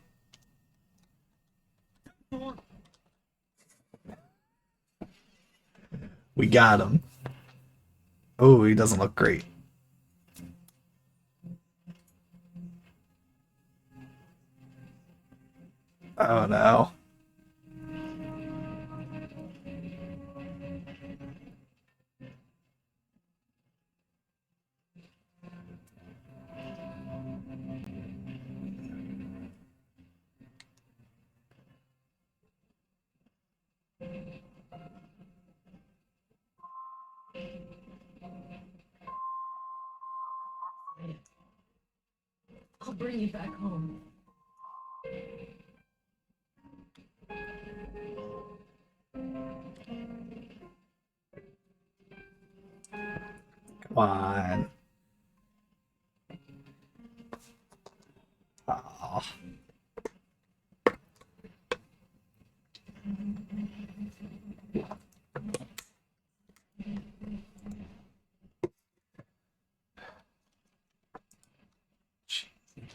We got him. Oh, he doesn't look great. Oh no. I'll bring you back home. Come on. Oh.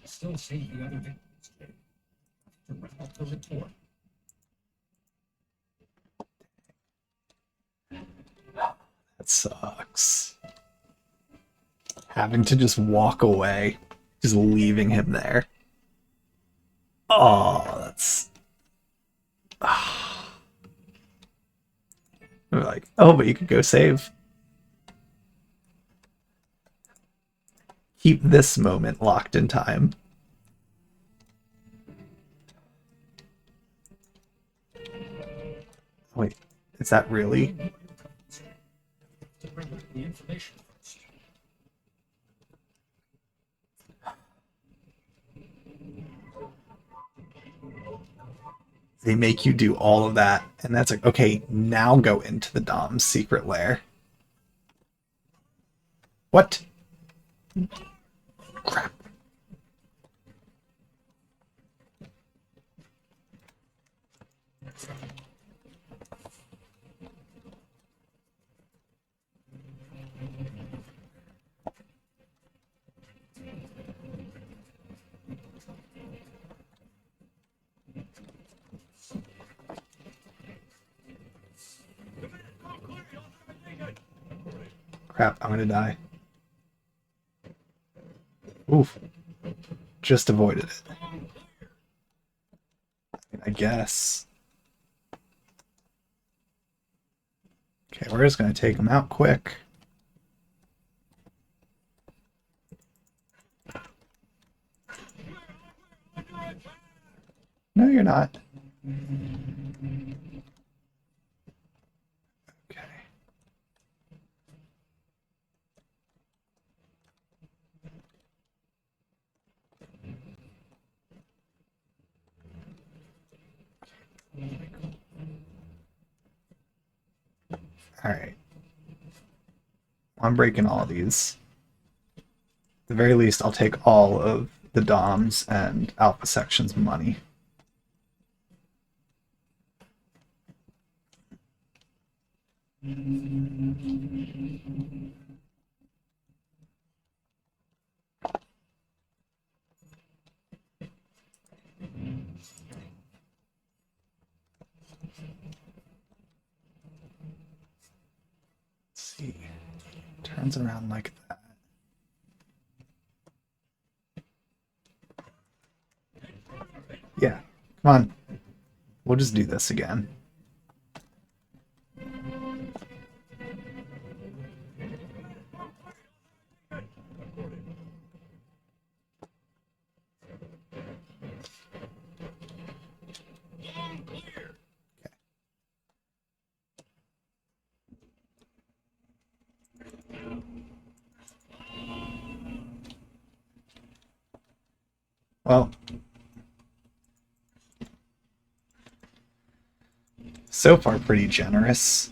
Still see the other victims. To wrap up the report. That sucks. Having to just walk away, just leaving him there. Oh, that's. We're like, oh, but you could go save. Keep this moment locked in time. Wait, is that really? To bring back the information first. They make you do all of that, and that's like, okay, now go into the Dom's secret lair. What? Crap. Crap, I'm gonna die. Oof. Just avoided it. I guess. Okay, we're just gonna take him out quick. No, you're not. Okay. Alright. I'm breaking all of these. At the very least, I'll take all of the DOMs and Alpha Section's money. Let's see. Turns around like that. Yeah, come on. We'll just do this again. Well, so far pretty generous.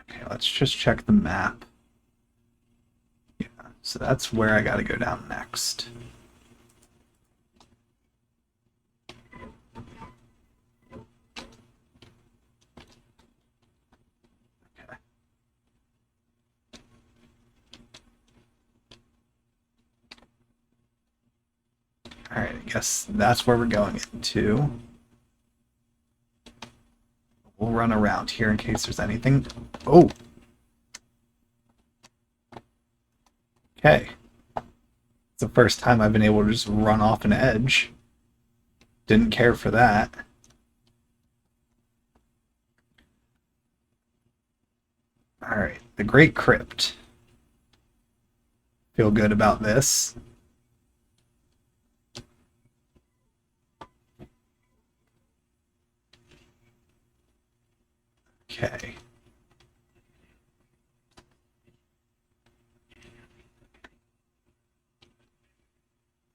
Okay, let's just check the map. Yeah, so that's where I gotta go down next. Alright, I guess that's where we're going into. We'll run around here in case there's anything. Oh! Okay. It's the first time I've been able to just run off an edge. Didn't care for that. Alright, the Great Crypt. Feel good about this. Okay.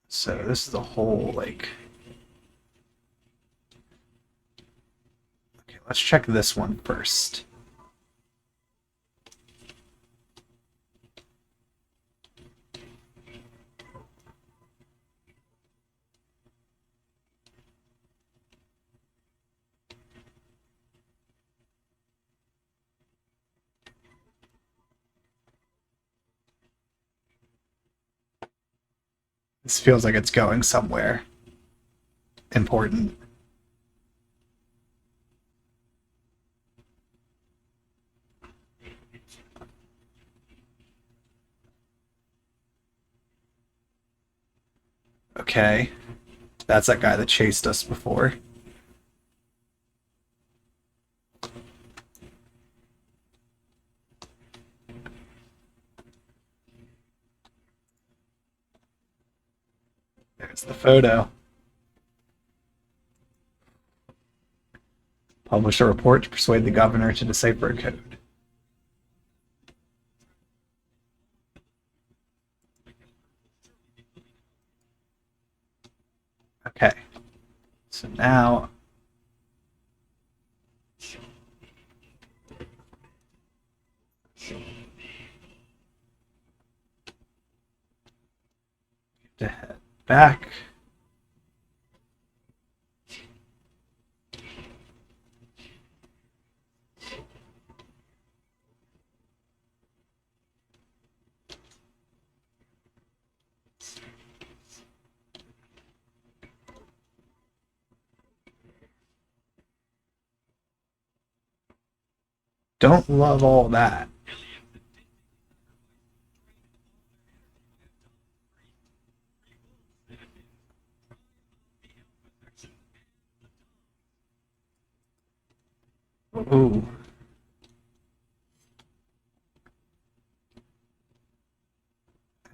So this is a whole, like... Okay, let's check this one first. This feels like it's going somewhere important. Okay. That's that guy that chased us before. There's the photo. Publish a report to persuade the governor to decipher a code. Okay. So now... to head back. Don't love all that. Ooh.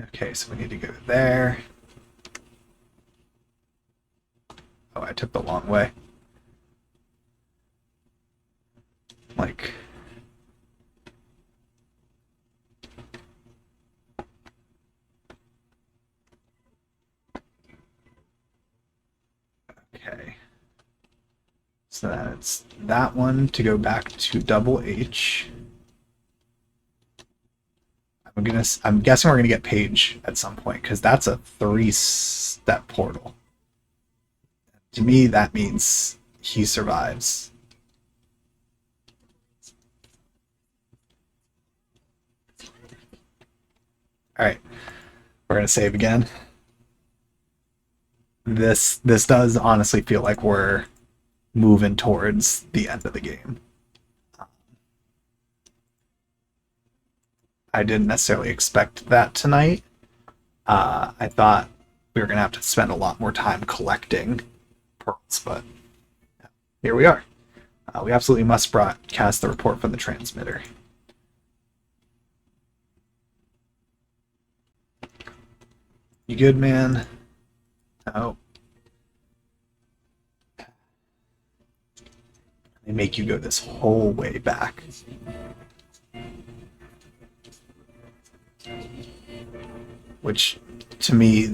Okay, so we need to go there. Oh, I took the long way. Like... Okay. So that's that one to go back to Double H. I'm guessing we're gonna get Paige at some point because that's a 3-step portal. To me, that means he survives. All right, we're gonna save again. This does honestly feel like we're moving towards the end of the game. I didn't necessarily expect that tonight. I thought we were going to have to spend a lot more time collecting pearls, but here we are. We absolutely must broadcast the report from the transmitter. You good, man? Oh. They make you go this whole way back. Which, to me,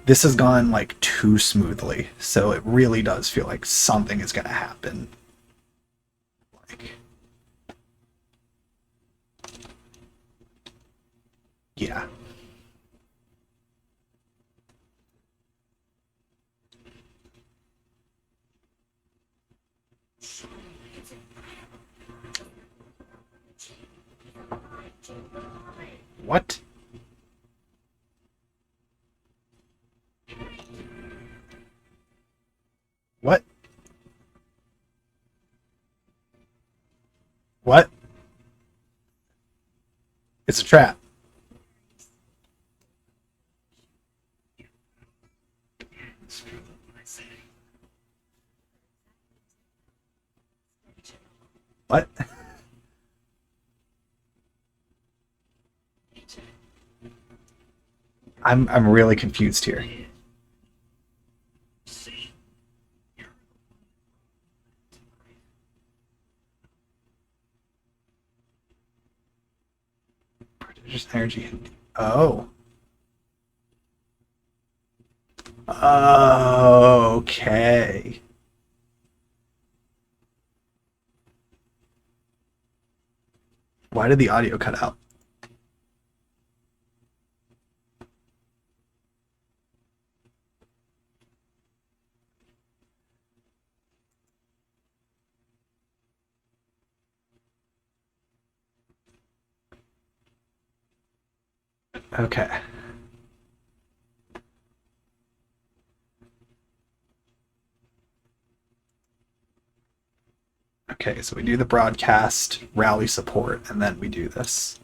this has gone like too smoothly, so it really does feel like something is going to happen. Like, yeah. What? What? I'm really confused here. See? Prodigious energy. Oh. Okay. Why did the audio cut out? Okay. Okay, so we do the broadcast, rally support, and then we do this.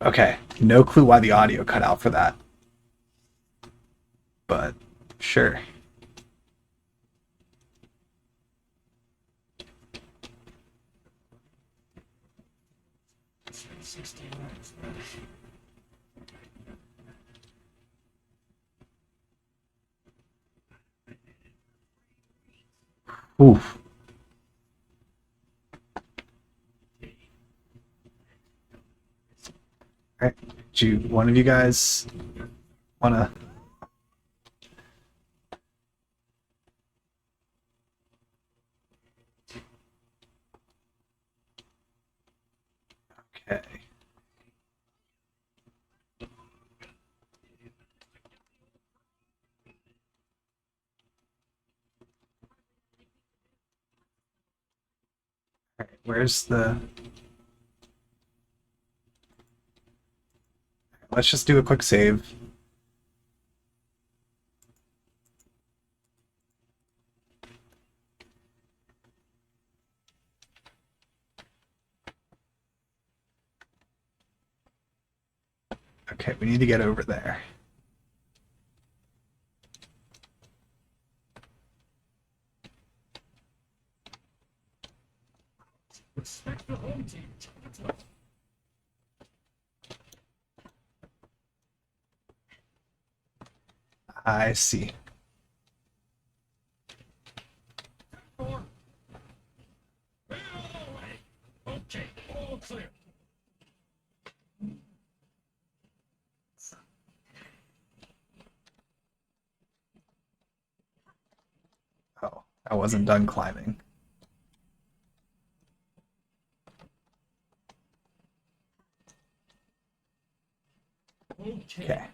Okay, no clue why the audio cut out for that. But sure. Oof. Alright, do one of you guys wanna... Okay. Alright, where's the... Let's just do a quick save. Okay, we need to get over there. Respect the home team. I see. Okay, all clear. Oh, I wasn't done climbing. Okay.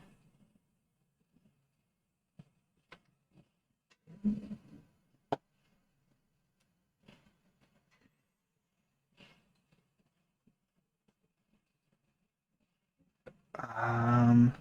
Um,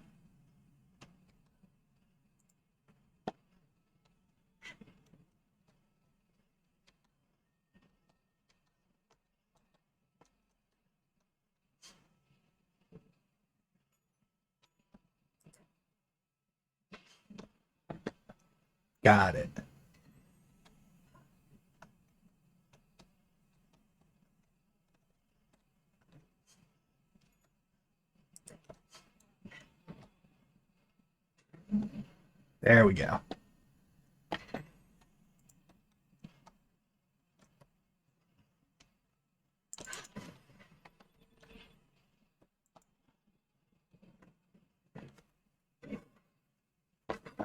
got it. There we go.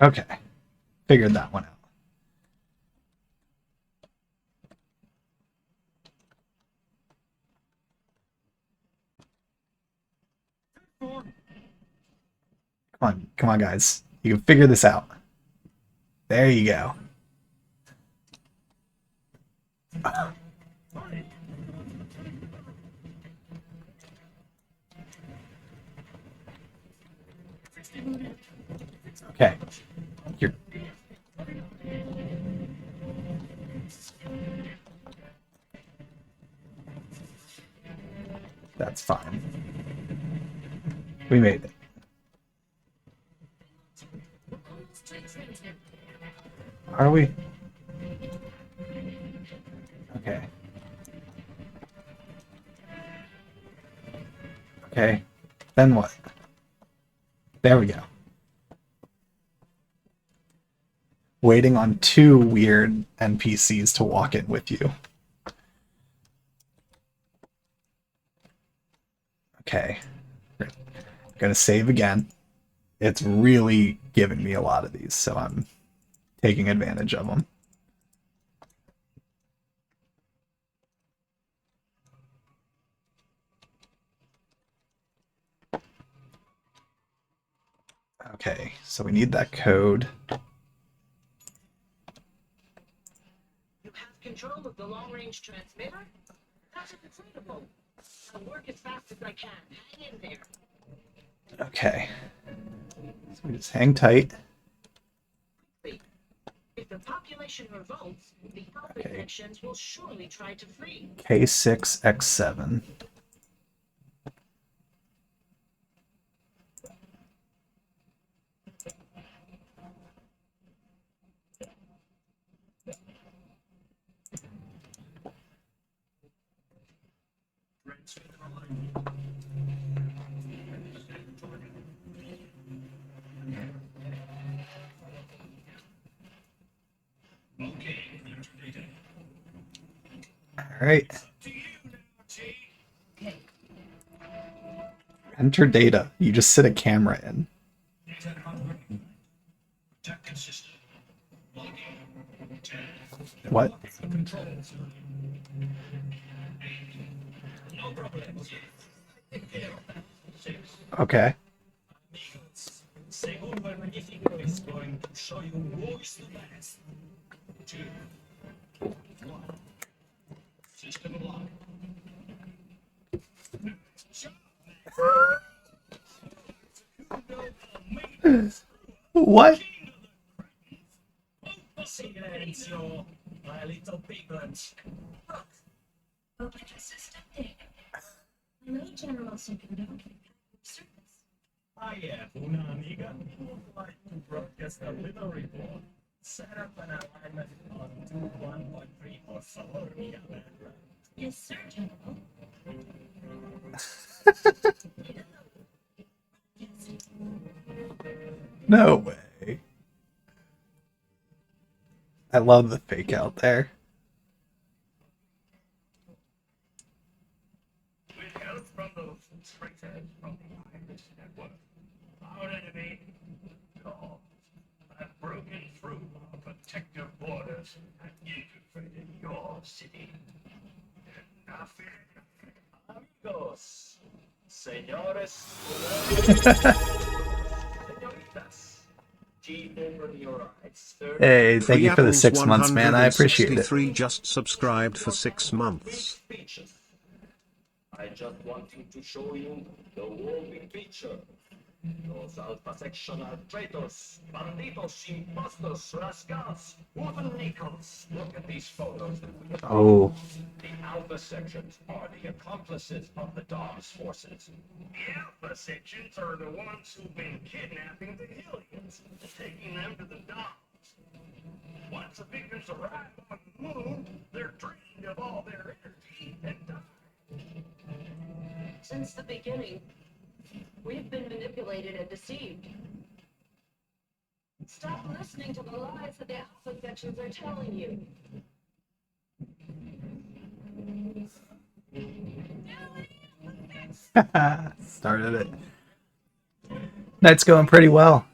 Okay. Figured that one out. Come on, guys. You can figure this out. There you go. Okay. You're... That's fine. We made it. Are we? Okay. Then what? There we go. Waiting on two weird NPCs to walk in with you. Okay. I'm gonna save again. It's really giving me a lot of these, so I'm taking advantage of them. Okay, so we need that code. You have control of the long-range transmitter? That's incredible. I'll work as fast as I can. Hang in there. Okay. So we just hang tight. If the population revolts, the health Okay. infections will surely try to flee. K6X7. Okay, enter data. All right. To you now, T. Enter data. You just sit a camera in. Data not working. Protected system. Logging. 10. What? The controls. No problem. Take care of that. 6. Okay. Amigos. Segundo Magnifico is going to show you who is the best. 2. 1. System locked. What? Silenzio, my little piglets. Open your system data. Hello, General Segundo. Service. I have una amiga who would like to broadcast a little report. Set up an alignment on 21.3 for Salormia Bandra. Yes, sir, General. No way. I love the fake out there. With help from those traitors from the Irish network, our enemy, dogs, have broken through our protective borders and infiltrated your city. Nothing. Amigos, señores, señoritas, keep over your eyes. Hey, thank you for the Apples 6 months, man. I appreciate it. 163 just subscribed for 6 months. Speeches. I just wanted to show you the world big picture. Those alpha sectional traitors, banditos, imposters, rascals, wooden nickels. Look at these photos that we have. Oh, The alpha sections are the accomplices of the Dom's forces. The Alpha sections are the ones who've been kidnapping the aliens and taking them to the Doms. Once the victims arrive on the moon, they're drained of all their energy and die. Since the beginning, we've been manipulated and deceived. Stop listening to the lies that the alpha sections are telling you. started it. Night's going pretty well.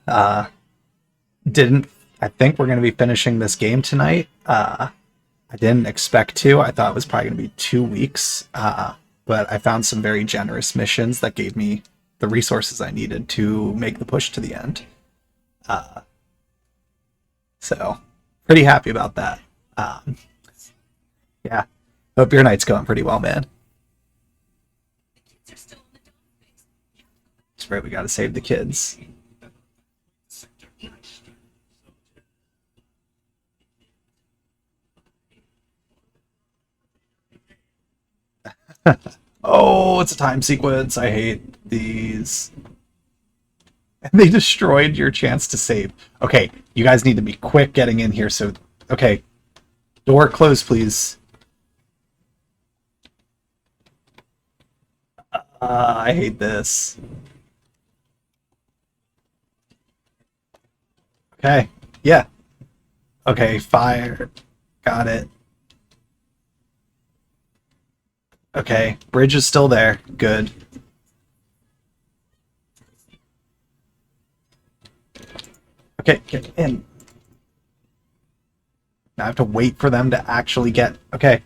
Didn't I think we're gonna be finishing this game tonight? I didn't expect to. I thought it was probably gonna be 2 weeks. But I found some very generous missions that gave me the resources I needed to make the push to the end. So pretty happy about that. Yeah. Hope your night's going pretty well, man. They're still in the dog face. That's right, we gotta save the kids. Oh, it's a time sequence. I hate these. And they destroyed your chance to save. Okay, you guys need to be quick getting in here. So, okay. Door closed, please. I hate this. Okay. Yeah. Okay, fire. Got it. Okay, bridge is still there. Good. Okay, get in. Now I have to wait for them to actually get... Okay.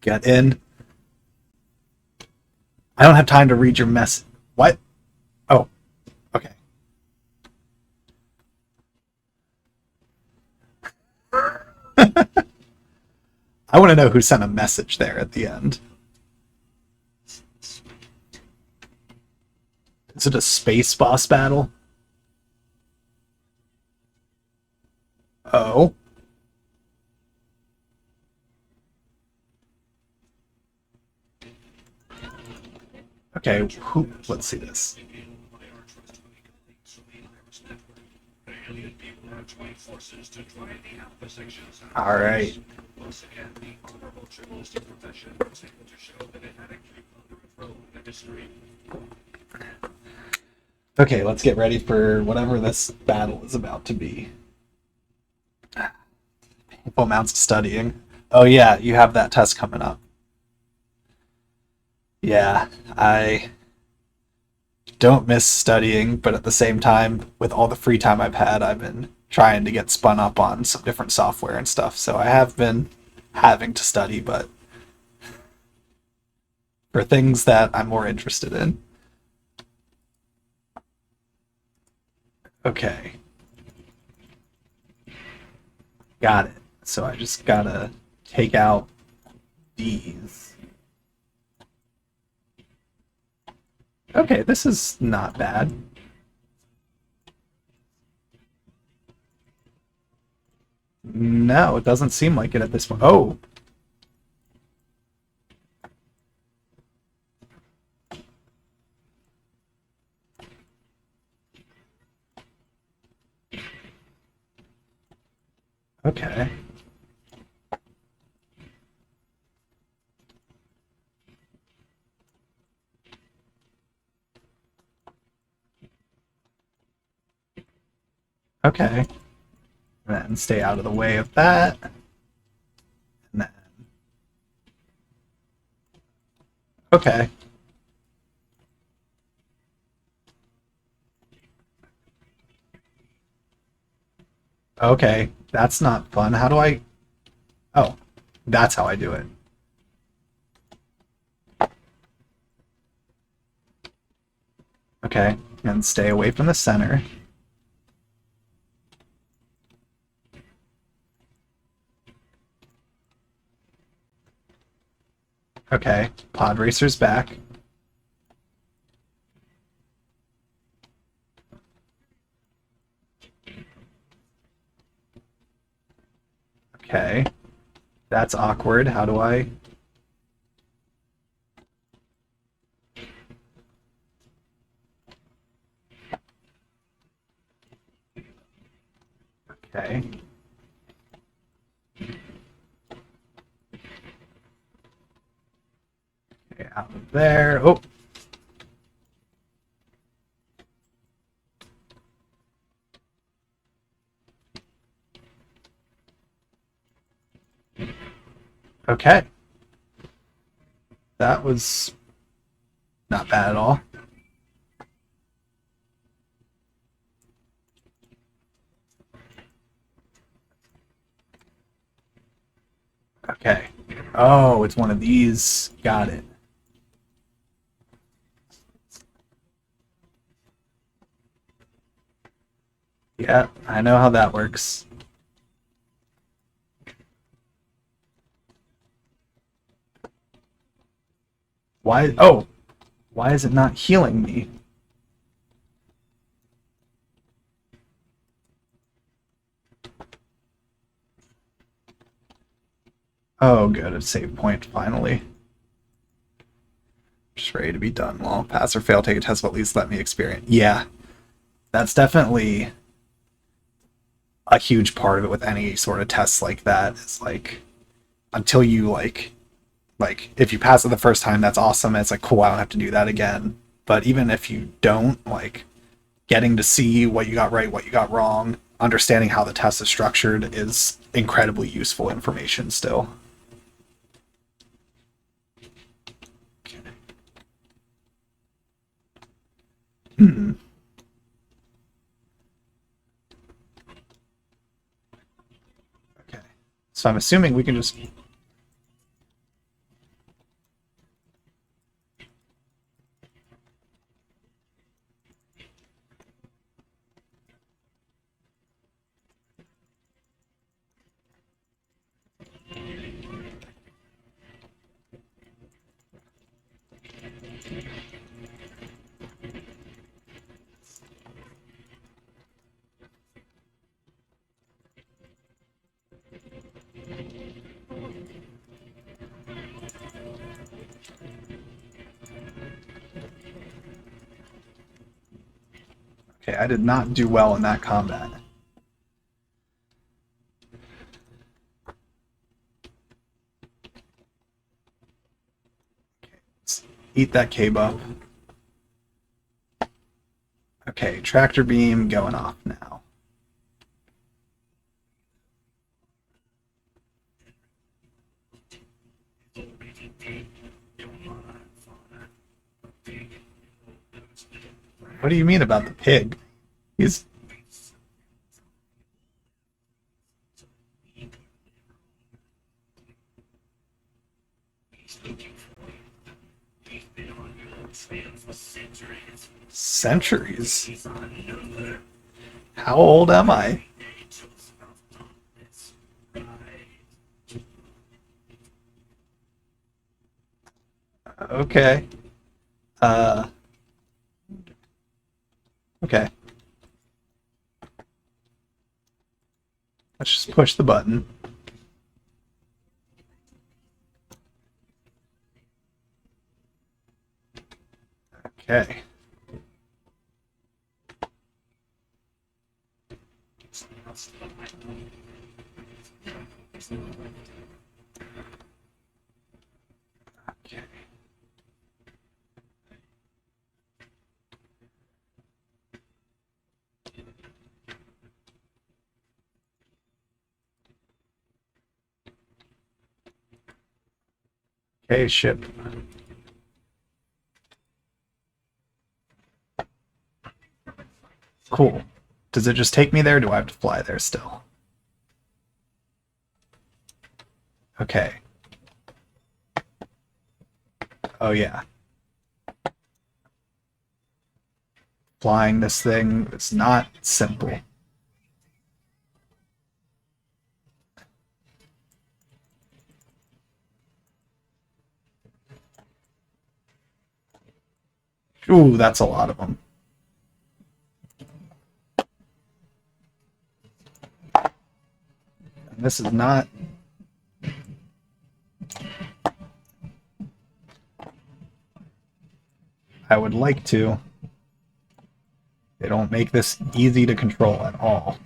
Get in. I don't have time to read your mess. What? Oh. Okay. I want to know who sent a message there at the end. Is it a space boss battle? Oh. Okay, who? Let's see this. All right. Once again, the Honorable Journalistic Profession was able to show that it had a creep under its robe in the history. Okay, let's get ready for whatever this battle is about to be. Painful amounts of studying. Oh yeah, you have that test coming up. Yeah, I don't miss studying, but at the same time, with all the free time I've had, I've been trying to get spun up on some different software and stuff. So I have been having to study, but for things that I'm more interested in. Okay. Got it. So I just gotta take out these. Okay, this is not bad. No, it doesn't seem like it at this point. Oh! Okay. Okay. And then stay out of the way of that. And then... Okay. Okay, that's not fun. How do I... Oh, that's how I do it. Okay, and stay away from the center. Okay, Pod Racer's back. Okay, that's awkward. How do I... Okay. Okay, out of there. Oh! Okay. That was not bad at all. Okay. Oh, it's one of these. Got it. Yeah, I know how that works. Why? Oh! Why is it not healing me? Oh, good. A save point, finally. Just ready to be done. Well, pass or fail, take a test, but at least let me experience. Yeah. That's definitely a huge part of it with any sort of tests like that. It's like, until you, like, like if you pass it the first time, that's awesome. It's like cool, I don't have to do that again. But even if you don't, like getting to see what you got right, what you got wrong, understanding how the test is structured is incredibly useful information still. Hmm. Okay. So I'm assuming we can just... Okay, I did not do well in that combat. Okay, let's eat that K-buff. Okay, tractor beam going off now. What do you mean about the pig? He's... Centuries? How old am I? Okay. Okay. Let's just push the button. Okay. Okay. Okay, ship. Cool. Does it just take me there, or do I have to fly there still? Okay. Oh yeah. Flying this thing is not simple. Ooh, that's a lot of them. And this is not... I would like to. They don't make this easy to control at all.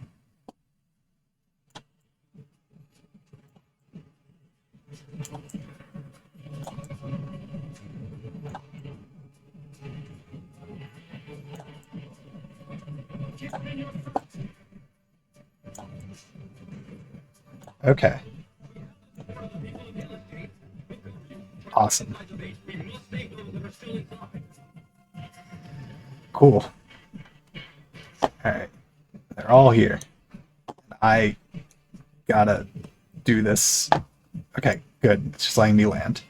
Okay. Awesome. Cool. Alright. They're all here. I gotta do this. Okay, good. It's just letting me land.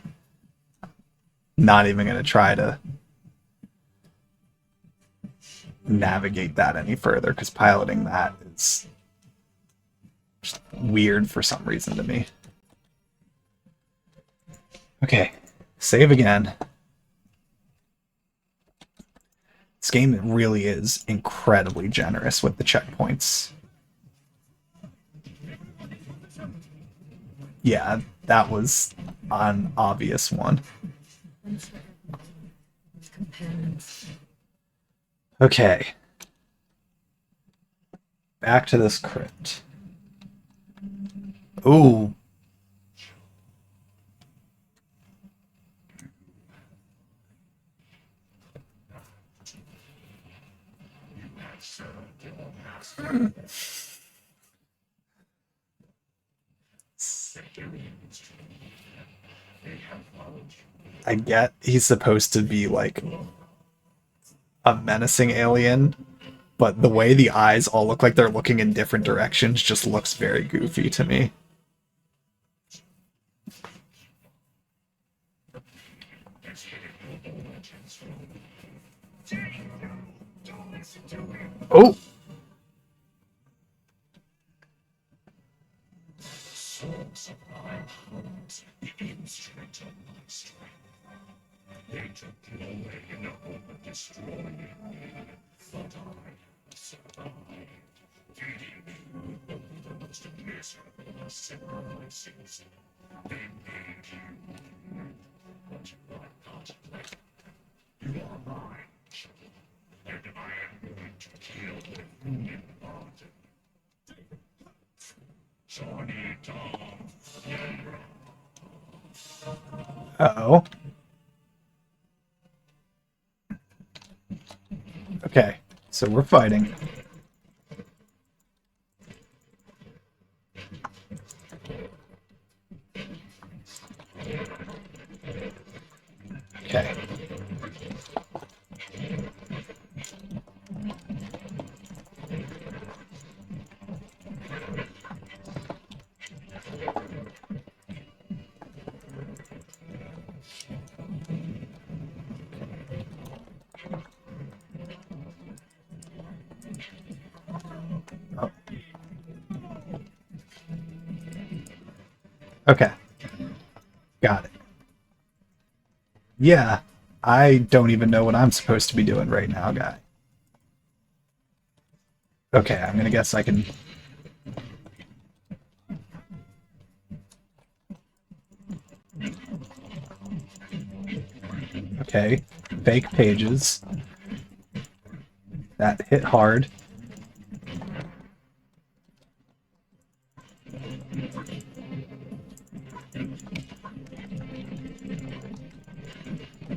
Not even gonna try to navigate that any further, because piloting that is just weird for some reason to me. Okay, save again. This game really is incredibly generous with the checkpoints. Yeah, that was an obvious one. Okay. Back to this crypt. Ooh. I get he's supposed to be like a menacing alien, but the way the eyes all look like they're looking in different directions just looks very goofy to me. Oh! Uh-oh. Okay, so we're fighting. Okay. Oh. Okay. Got it. Yeah, I don't even know what I'm supposed to be doing right now, guy. Okay, I'm gonna guess I can... Okay, fake pages. That hit hard.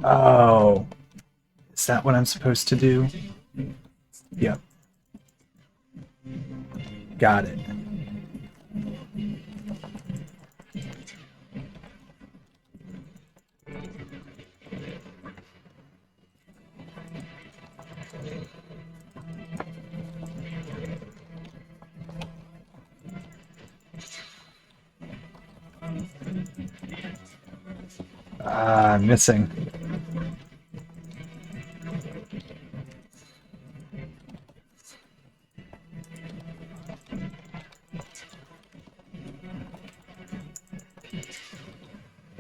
Oh. Is that what I'm supposed to do? Yep. Got it. Ah, I'm missing.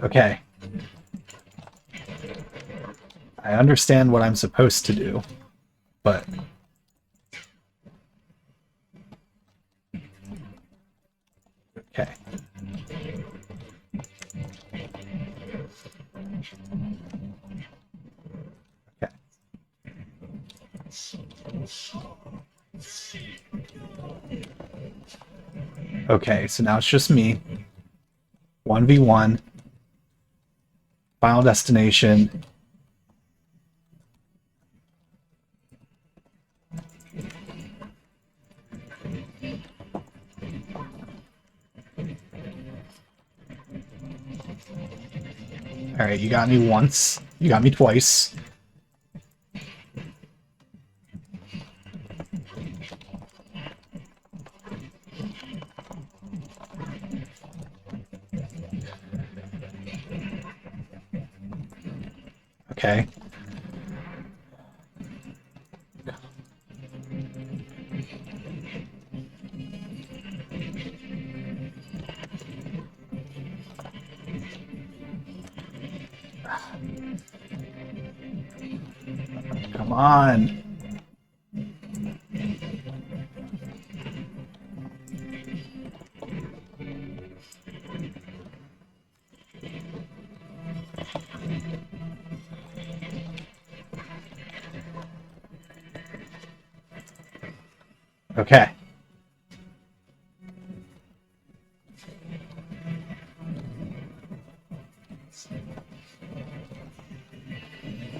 Okay. I understand what I'm supposed to do, but... Okay. Okay. Okay, so now it's just me. 1v1. Final destination. Alright, you got me once. You got me twice. Okay. Come on. Okay.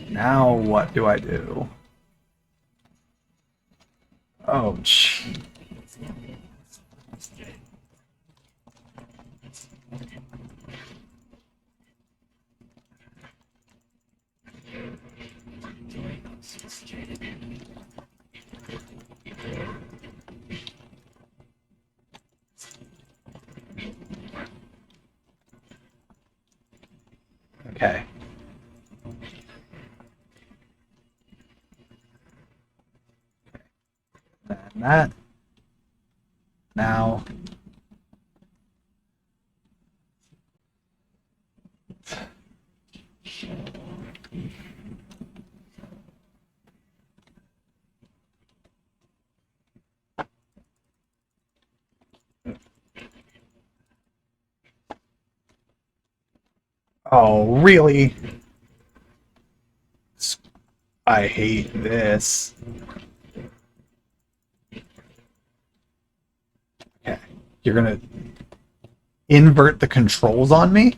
Now what do I do? Oh, gee. Okay. And that. Now. Oh, really? I hate this. Okay. You're gonna invert the controls on me?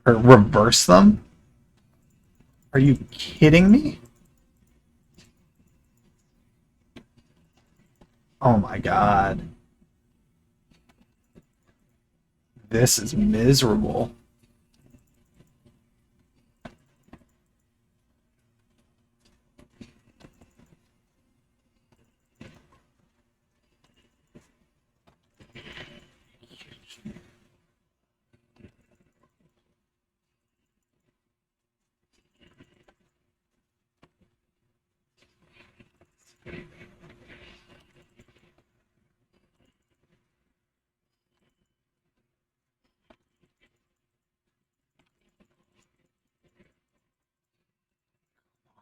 Or reverse them? Are you kidding me? Oh my god. This is miserable.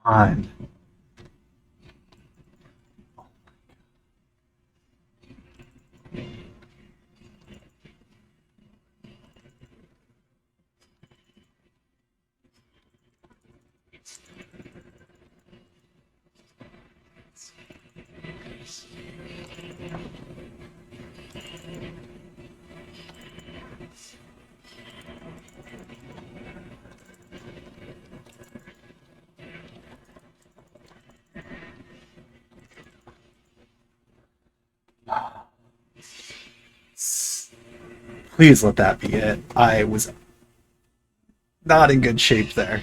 On. Please let that be it. I was not in good shape there.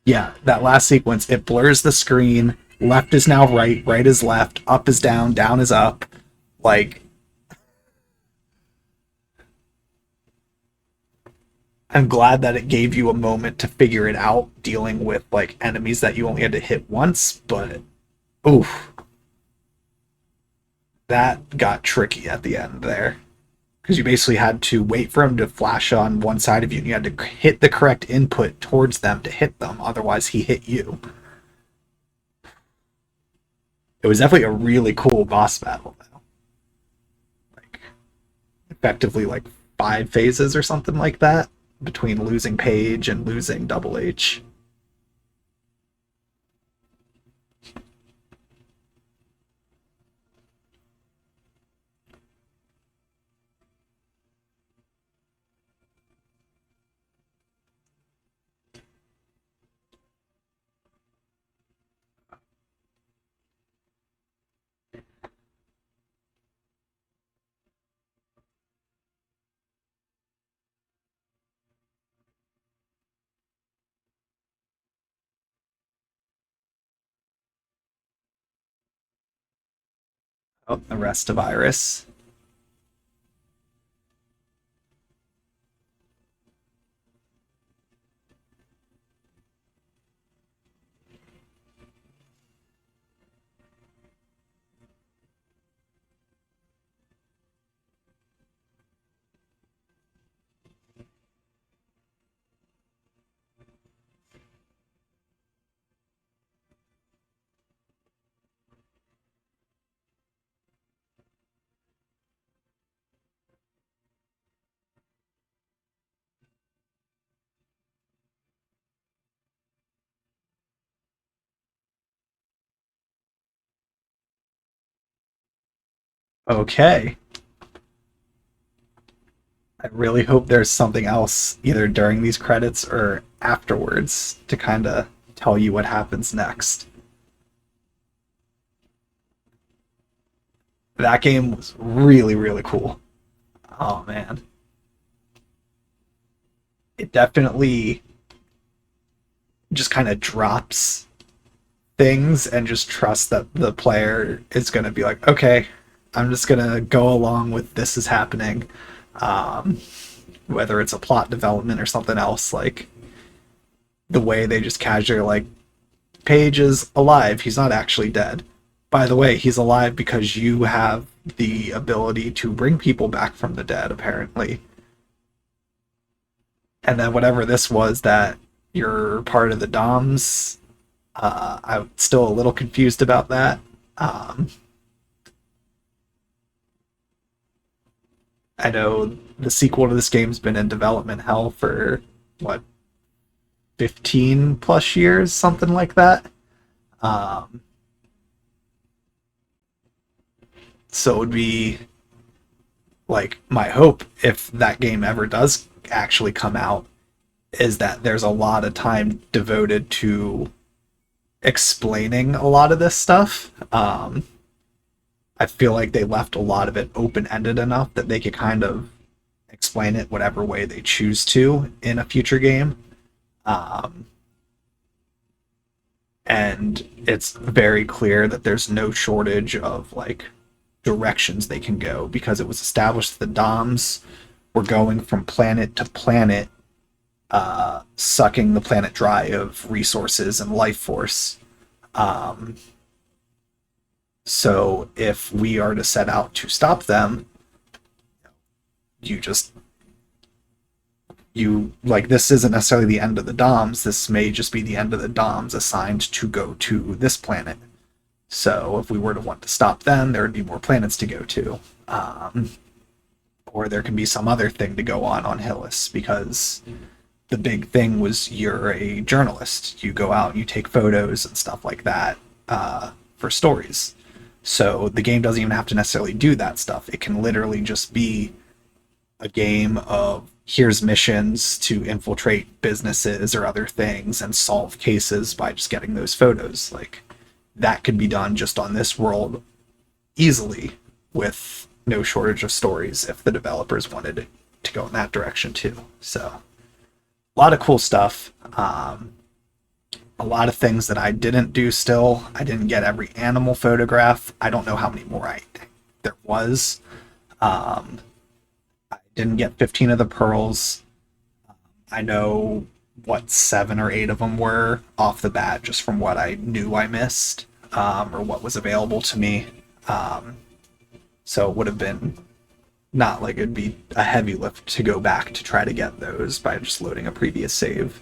Yeah, that last sequence, it blurs the screen. Left is now right, right is left, up is down, down is up. Like, I'm glad that it gave you a moment to figure it out dealing with like enemies that you only had to hit once, but oof. That got tricky at the end there. Because you basically had to wait for him to flash on one side of you and you had to hit the correct input towards them to hit them, otherwise he hit you. It was definitely a really cool boss battle though. Like effectively like 5 phases or something like that between losing Paige and losing Double H. Oh, the rest of Iris. Okay. I really hope there's something else either during these credits or afterwards to kind of tell you what happens next. That game was really, really cool. Oh man. It definitely just kind of drops things and just trusts that the player is going to be like, okay, I'm just going to go along with this is happening. Whether it's a plot development or something else, like the way they just casually like, Paige is alive. He's not actually dead. By the way, he's alive because you have the ability to bring people back from the dead, apparently. And then whatever this was that you're part of the DOMS, I'm still a little confused about that. I know the sequel to this game's been in development hell for, what, 15 plus years, something like that. So it would be like my hope, if that game ever does actually come out, is that there's a lot of time devoted to explaining a lot of this stuff. I feel like they left a lot of it open-ended enough that they could kind of explain it whatever way they choose to in a future game. And it's very clear that there's no shortage of like directions they can go, because it was established that the DOMs were going from planet to planet, sucking the planet dry of resources and life force. So if we are to set out to stop them, this isn't necessarily the end of the DOMs. This may just be the end of the DOMs assigned to go to this planet. So if we were to want to stop them, there would be more planets to go to. Or there can be some other thing to go on Hillis, because the big thing was you're a journalist. You go out and you take photos and stuff like that for stories. So the game doesn't even have to necessarily do that stuff. It can literally just be a game of here's missions to infiltrate businesses or other things and solve cases by just getting those photos. Like, that could be done just on this world easily with no shortage of stories if the developers wanted to go in that direction too. So a lot of cool stuff. A lot of things that I didn't do still. I didn't get every animal photograph. I don't know how many more there was. I didn't get 15 of the pearls. I know what 7 or 8 of them were off the bat, just from what I knew I missed, or what was available to me. So it would have been not like it'd be a heavy lift to go back to try to get those by just loading a previous save.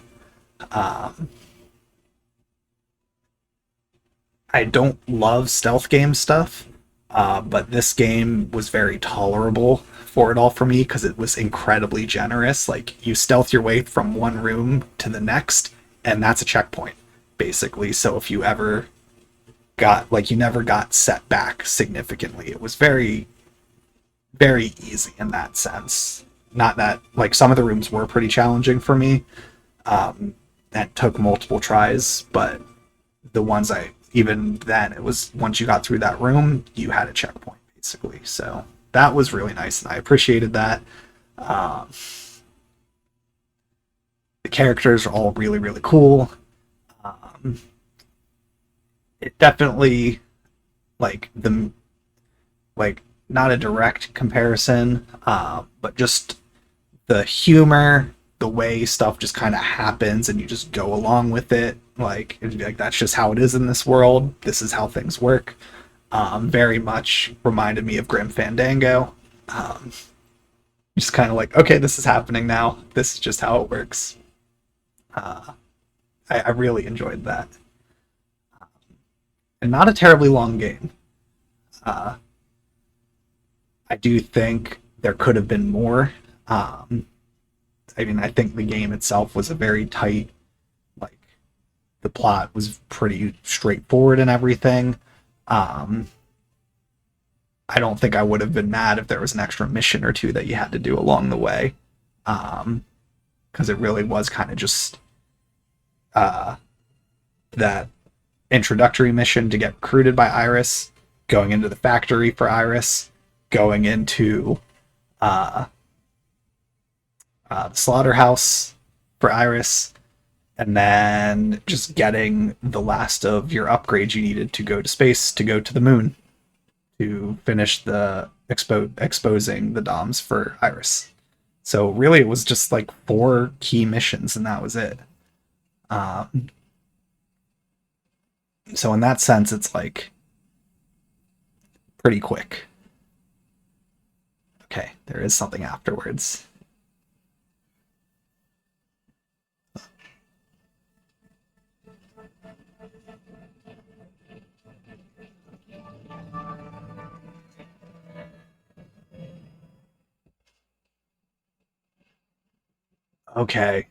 I don't love stealth game stuff, but this game was very tolerable for it all for me, because it was incredibly generous. Like, you stealth your way from one room to the next, and that's a checkpoint, basically. So if you ever you never got set back significantly. It was very, very easy in that sense. Not that, like, some of the rooms were pretty challenging for me, that took multiple tries, but the ones even then, it was once you got through that room, you had a checkpoint, basically. So that was really nice, and I appreciated that. The characters are all really, really cool. It definitely, not a direct comparison, but just the humor, the way stuff just kind of happens and you just go along with it. Like, it'd be like, that's just how it is in this world. This is how things work. Very much reminded me of Grim Fandango. Just kind of like, okay, this is happening now. This is just how it works. I really enjoyed that. And not a terribly long game. I do think there could have been more. I think the game itself was a very tight, the plot was pretty straightforward and everything. I don't think I would have been mad if there was an extra mission or two that you had to do along the way. Because it really was kind of just that introductory mission to get recruited by Iris, going into the factory for Iris, going into the slaughterhouse for Iris, and then just getting the last of your upgrades you needed to go to space, to go to the moon, to finish the exposing the DOMs for Iris. So really, it was just like 4 key missions, and that was it. So in that sense, it's like pretty quick. Okay, there is something afterwards. Okay.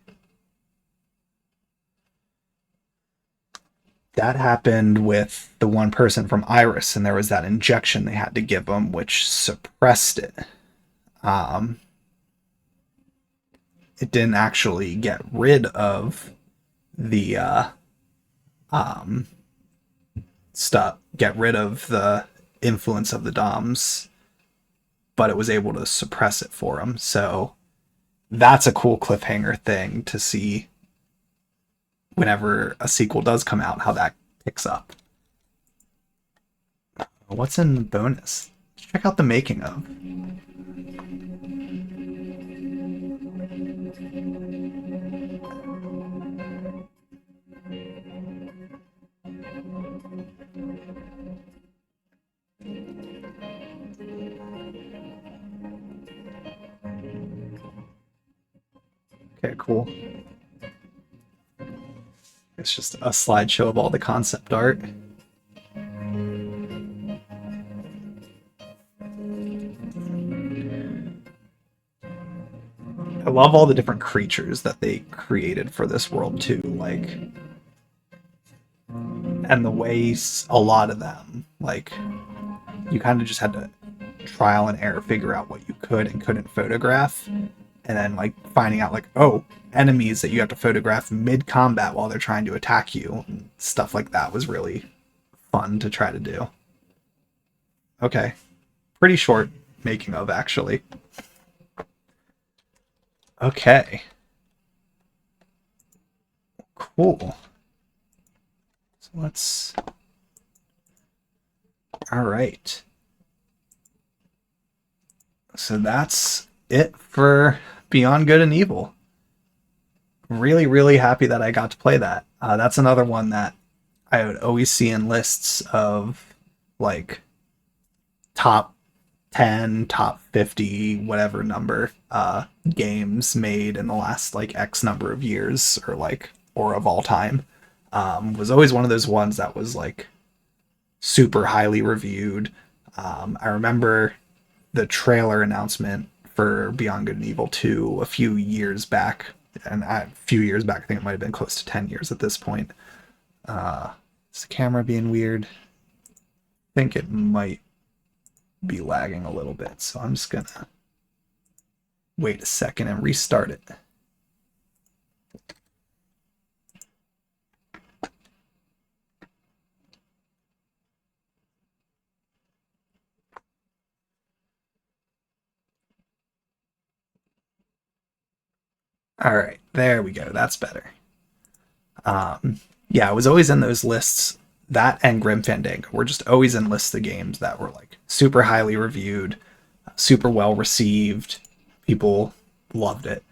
That happened with the one person from Iris, and there was that injection they had to give them, which suppressed it. It didn't actually get rid of the get rid of the influence of the DOMs, but it was able to suppress it for them. So that's a cool cliffhanger thing to see whenever a sequel does come out, how that picks up. What's in the bonus? Check out the making of. Okay, cool. It's just a slideshow of all the concept art. I love all the different creatures that they created for this world too, like, and the ways a lot of them, like, you kind of just had to trial and error figure out what you could and couldn't photograph, and then like finding out like, oh, enemies that you have to photograph mid-combat while they're trying to attack you, and stuff like that was really fun to try to do. Okay, pretty short making of, actually. Okay. Cool. So let's... Alright. So that's it for Beyond Good and Evil. Really, really happy that I got to play that. That's another one that I would always see in lists of like top 10, top 50, whatever number games made in the last like X number of years, or like, or of all time. Was always one of those ones that was like super highly reviewed. I remember the trailer announcement for Beyond Good and Evil 2 a few years back, and a few years back, I think it might have been close to 10 years at this point. Is the camera being weird? I think it might be lagging a little bit, so I'm just gonna wait a second and restart it. All right, there we go. That's better. Yeah, I was always in those lists. That and Grim Fandango were just always in lists of games that were like super highly reviewed, super well received. People loved it.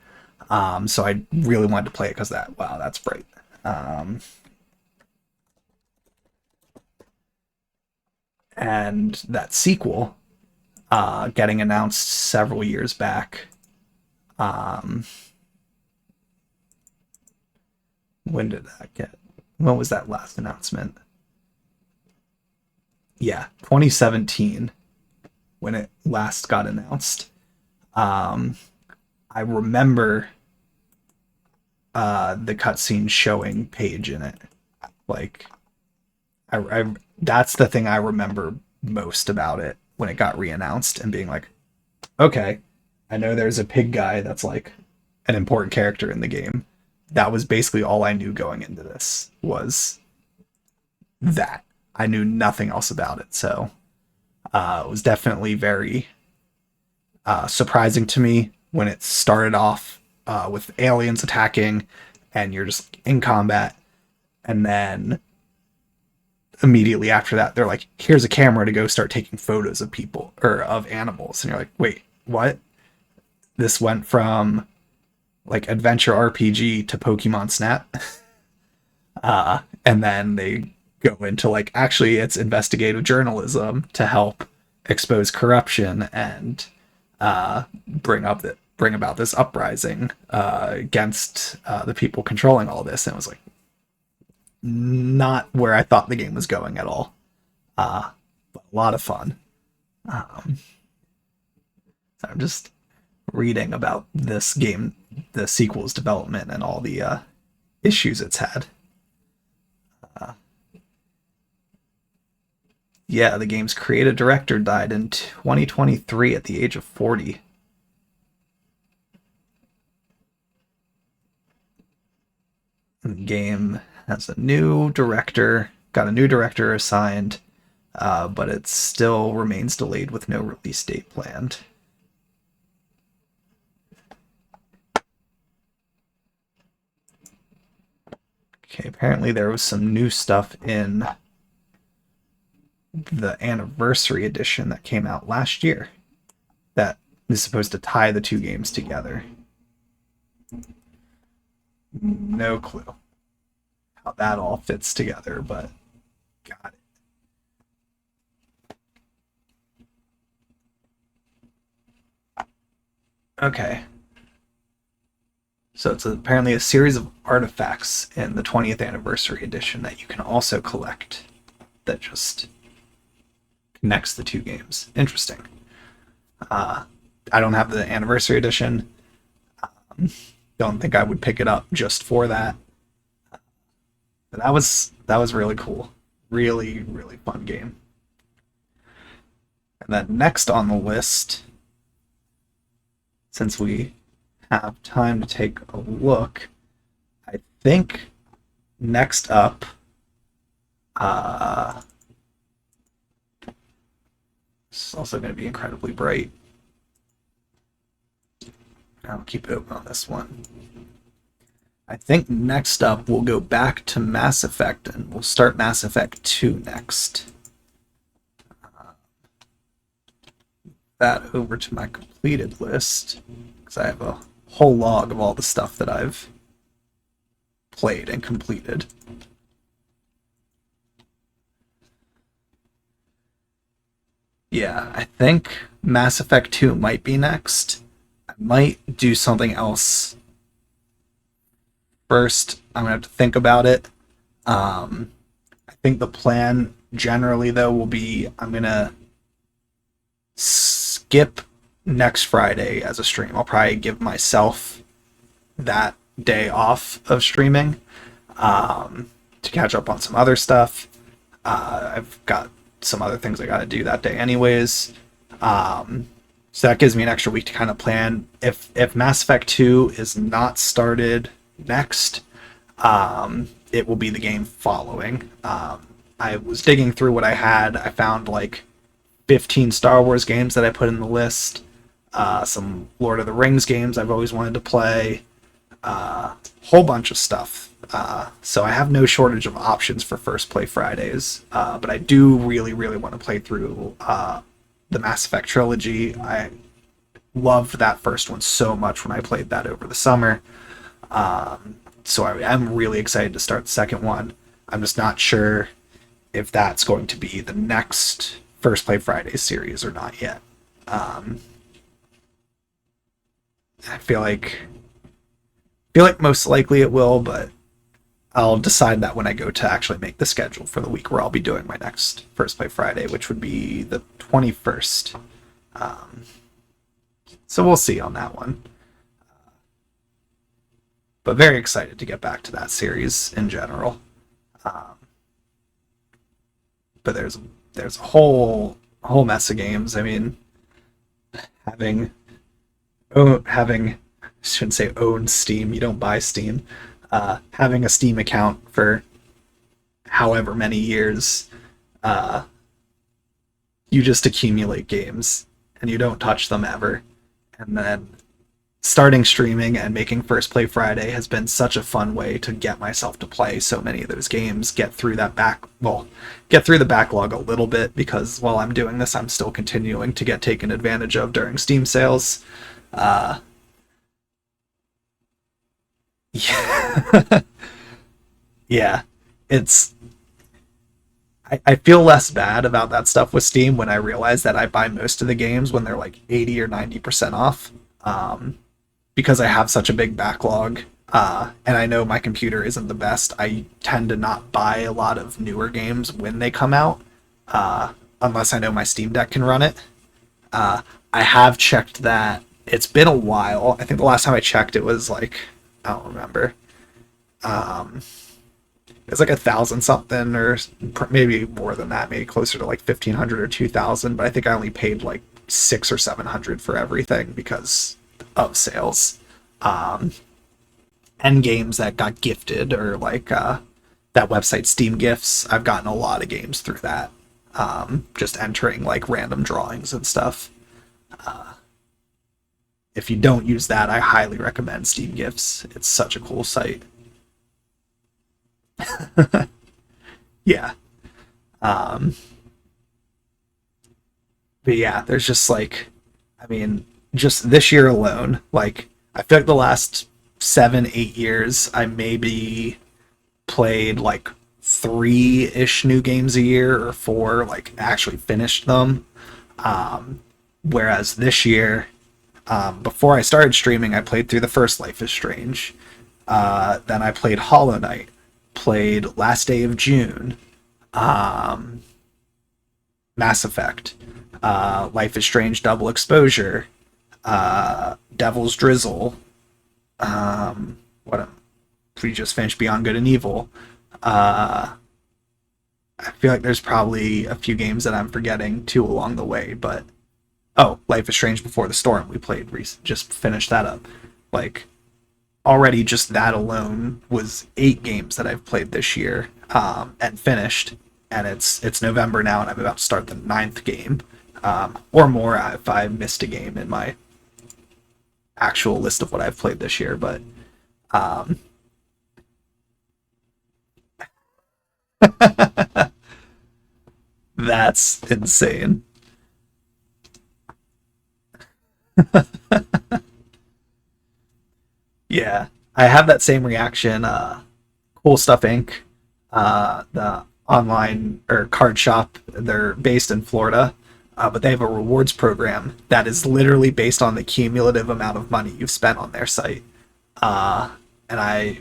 So I really wanted to play it because that, wow, that's bright. And that sequel, getting announced several years back. When did that get? When was that last announcement? Yeah, 2017, when it last got announced. I remember the cutscene showing Paige in it. Like, I that's the thing I remember most about it when it got re-announced, and being like, okay, I know there's a pig guy that's like an important character in the game. That was basically all I knew going into this, was that. I knew nothing else about it, so it was definitely very surprising to me when it started off with aliens attacking, and you're just in combat, and then immediately after that, they're like, "Here's a camera to go start taking photos of people or of animals," and you're like, "Wait, what?" This went from like adventure RPG to Pokemon Snap. And then they go into like, actually it's investigative journalism to help expose corruption and bring about this uprising against the people controlling all this. And it was like not where I thought the game was going at all. But a lot of fun. So I'm just reading about this game, the sequel's development, and all the issues it's had. Yeah, the game's creative director died in 2023 at the age of 40. The game has a new director, got a new director assigned, but it still remains delayed with no release date planned. Okay, apparently there was some new stuff in the anniversary edition that came out last year that is supposed to tie the two games together. No clue how that all fits together, but got it. Okay. So it's apparently a series of artifacts in the 20th anniversary edition that you can also collect that just connects the two games. Interesting. I don't have the anniversary edition. Don't think I would pick it up just for that. But that was really cool. Really, really fun game. And then next on the list, since we have time to take a look, I think next up it's also going to be incredibly bright. I'll keep it open on this one. I think next up we'll go back to Mass Effect, and we'll start Mass Effect 2 next. That over to my completed list, because I have a whole log of all the stuff that I've played and completed. Yeah, I think Mass Effect 2 might be next. I might do something else first. I'm gonna have to think about it. I think the plan generally though will be I'm gonna skip next Friday as a stream. I'll probably give myself that day off of streaming to catch up on some other stuff. I've got some other things I got to do that day anyways. So that gives me an extra week to kind of plan. If Mass Effect 2 is not started next, it will be the game following. I was digging through what I had. I found like 15 Star Wars games that I put in the list. Some Lord of the Rings games I've always wanted to play. Whole bunch of stuff. So I have no shortage of options for First Play Fridays. But I do really, really want to play through the Mass Effect trilogy. I loved that first one so much when I played that over the summer. So I'm really excited to start the second one. I'm just not sure if that's going to be the next First Play Fridays series or not yet. I feel like most likely it will, but I'll decide that when I go to actually make the schedule for the week where I'll be doing my next First Play Friday, which would be the 21st. So we'll see on that one. But very excited to get back to that series in general. But there's a whole mess of games. I mean, having I shouldn't say own Steam. You don't buy Steam. Having a Steam account for however many years, uh, you just accumulate games and you don't touch them ever. And then starting streaming and making First Play Friday has been such a fun way to get myself to play so many of those games, get through the backlog a little bit, because while I'm doing this, I'm still continuing to get taken advantage of during Steam sales. Yeah. Yeah, it's I feel less bad about that stuff with Steam when I realize that I buy most of the games when they're like 80 or 90% off, because I have such a big backlog, and I know my computer isn't the best. I tend to not buy a lot of newer games when they come out, unless I know my Steam Deck can run it. I have checked that. It's been a while. I think the last time I checked it was like, I don't remember. It's like 1,000 something, or maybe more than that, maybe closer to like 1,500 or 2,000. But I think I only paid like 600 or 700 for everything because of sales. And games that got gifted, or like that website Steam Gifts. I've gotten a lot of games through that, just entering like random drawings and stuff. If you don't use that, I highly recommend Steam Gifts. It's such a cool site. Yeah. But yeah, there's just like, I mean, just this year alone, like, I feel like the last 7, 8 years, I maybe played like 3-ish new games a year, or 4, like, actually finished them. Whereas this year, before I started streaming, I played through the first Life is Strange. Then I played Hollow Knight, played Last Day of June, Mass Effect, Life is Strange Double Exposure, Devil's Drizzle, we just finished Beyond Good and Evil. I feel like there's probably a few games that I'm forgetting too along the way, but Life is Strange Before the Storm, we played just finished that up. Like, already just that alone was 8 games that I've played this year, and finished, and it's November now, and I'm about to start the 9th game, or more if I missed a game in my actual list of what I've played this year. But that's insane. Yeah, I have that same reaction. Cool Stuff Inc., the online or card shop, they're based in Florida, but they have a rewards program that is literally based on the cumulative amount of money you've spent on their site. And I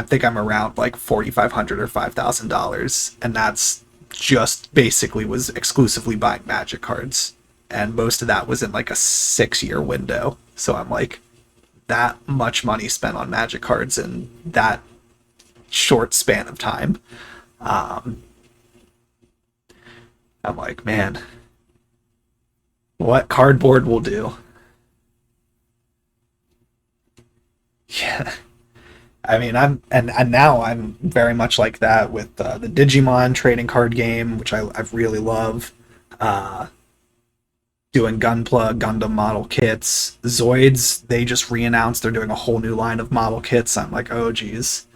think I'm around like $4,500 or $5,000, and that's just basically was exclusively buying Magic cards, and most of that was in like a 6-year window. So I'm like, that much money spent on Magic cards in that short span of time. I'm like, man, what cardboard will do. Yeah. I mean, and now I'm very much like that with the Digimon trading card game, which I really love. Doing Gunpla, Gundam model kits. Zoids, they just re-announced they're doing a whole new line of model kits. I'm like, oh geez,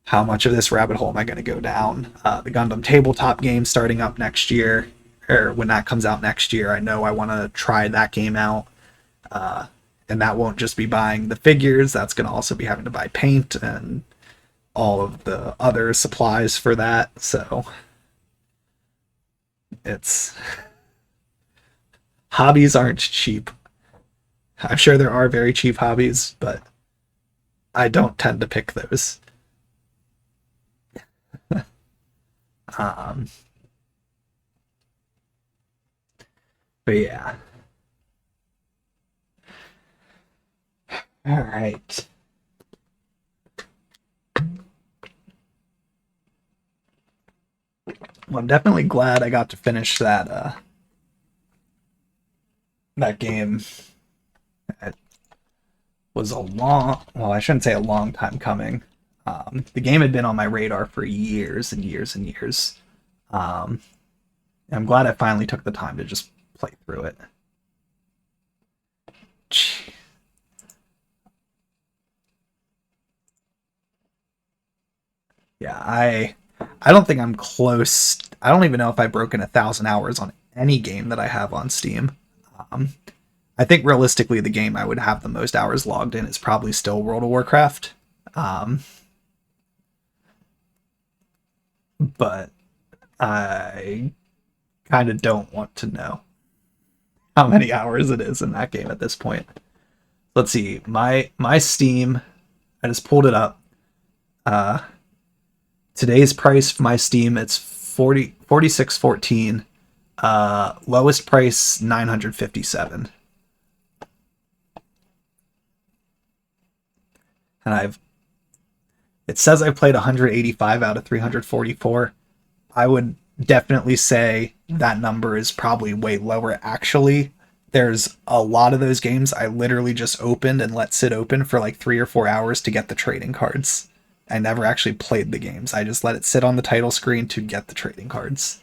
how much of this rabbit hole am I going to go down? The Gundam tabletop game starting up next year, or when that comes out next year, I know I want to try that game out. And that won't just be buying the figures, that's going to also be having to buy paint and all of the other supplies for that. So it's... hobbies aren't cheap. I'm sure there are very cheap hobbies, but I don't tend to pick those. But yeah. All right. Well, I'm definitely glad I got to finish that game. It was a long, well, I shouldn't say a long time coming. The game had been on my radar for years and years and years. Um, I'm glad I finally took the time to just play through it. Yeah, I don't think I'm close. I don't even know if I've broken 1,000 hours on any game that I have on Steam. Um, I think realistically, the game I would have the most hours logged in is probably still World of Warcraft. Um, but I kind of don't want to know how many hours it is in that game at this point. Let's see, my Steam. I just pulled it up. Uh, Today's price for my Steam, it's 46.14. Lowest price 957. And it says I played 185 out of 344. I would definitely say that number is probably way lower actually. There's a lot of those games I literally just opened and let sit open for like 3 or 4 hours to get the trading cards. I never actually played the games. I just let it sit on the title screen to get the trading cards.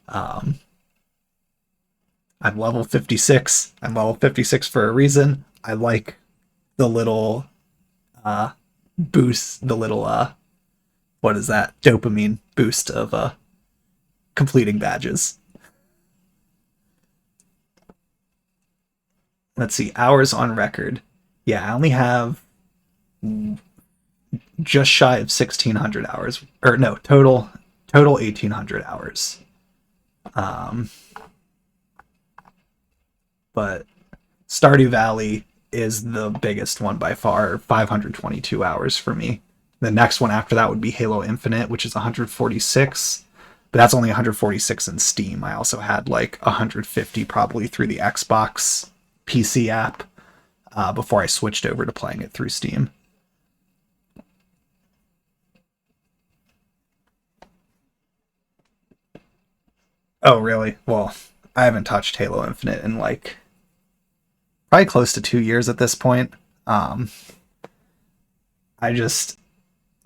Um, I'm level 56. I'm level 56 for a reason. I like the little boost, the little what is that? Dopamine boost of completing badges. Let's see, hours on record. Yeah, I only have just shy of 1,600 hours, or no, total 1,800 hours. Um, but Stardew Valley is the biggest one by far, 522 hours for me. The next one after that would be Halo Infinite, which is 146, but that's only 146 in Steam. I also had like 150 probably through the Xbox PC app before I switched over to playing it through Steam. Oh, really? Well, I haven't touched Halo Infinite in like probably close to 2 years at this point. Um, I just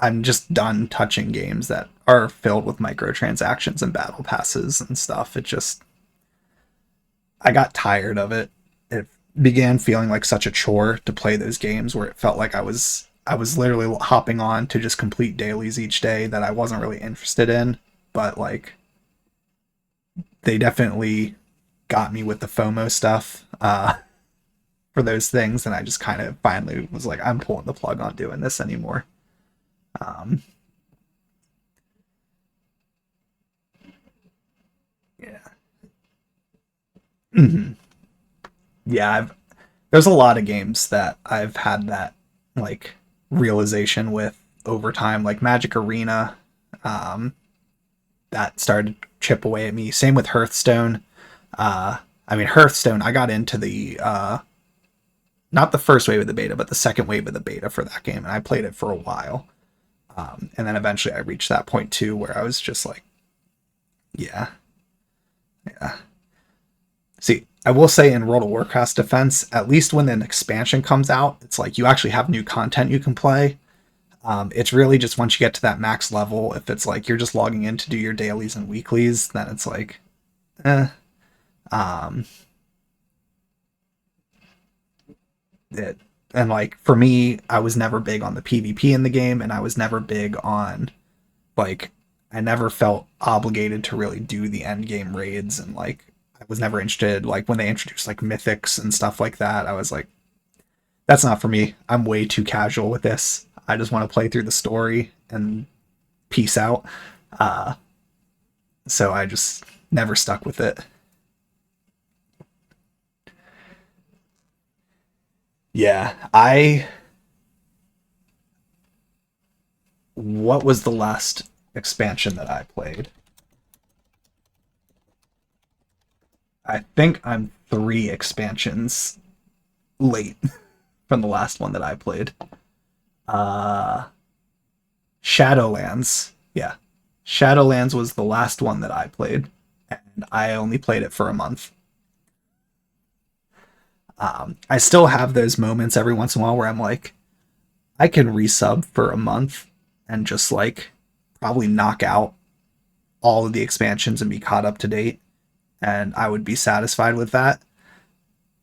I'm just done touching games that are filled with microtransactions and battle passes and stuff. It just I got tired of it. It began feeling like such a chore to play those games where it felt like I was literally hopping on to just complete dailies each day that I wasn't really interested in, but like they definitely got me with the FOMO stuff for those things, and I just kind of finally was like, I'm pulling the plug on doing this anymore. Um, yeah. Mhm. Yeah, there's a lot of games that I've had that like realization with over time, like Magic Arena. Um, that started to chip away at me. Same with Hearthstone. I mean, Hearthstone, I got into the not the first wave of the beta, but the second wave of the beta for that game, and I played it for a while. And then eventually I reached that point too where I was just like, yeah, yeah. See, I will say in World of Warcraft's defense, at least when an expansion comes out, it's like you actually have new content you can play. It's really just once you get to that max level, if it's like you're just logging in to do your dailies and weeklies, then it's like, eh. Um, it, and like for me, I was never big on the PvP in the game, and I was never big on like I never felt obligated to really do the end game raids, and like I was never interested. Like when they introduced like mythics and stuff like that, I was like, that's not for me. I'm way too casual with this. I just want to play through the story and peace out. Uh, so I just never stuck with it. Yeah, what was the last expansion that I played? I think I'm 3 expansions late from the last one that I played. Uh, Shadowlands. Yeah. Shadowlands was the last one that I played, and I only played it for a month. I still have those moments every once in a while where I'm like, I can resub for a month and just like probably knock out all of the expansions and be caught up to date, and I would be satisfied with that.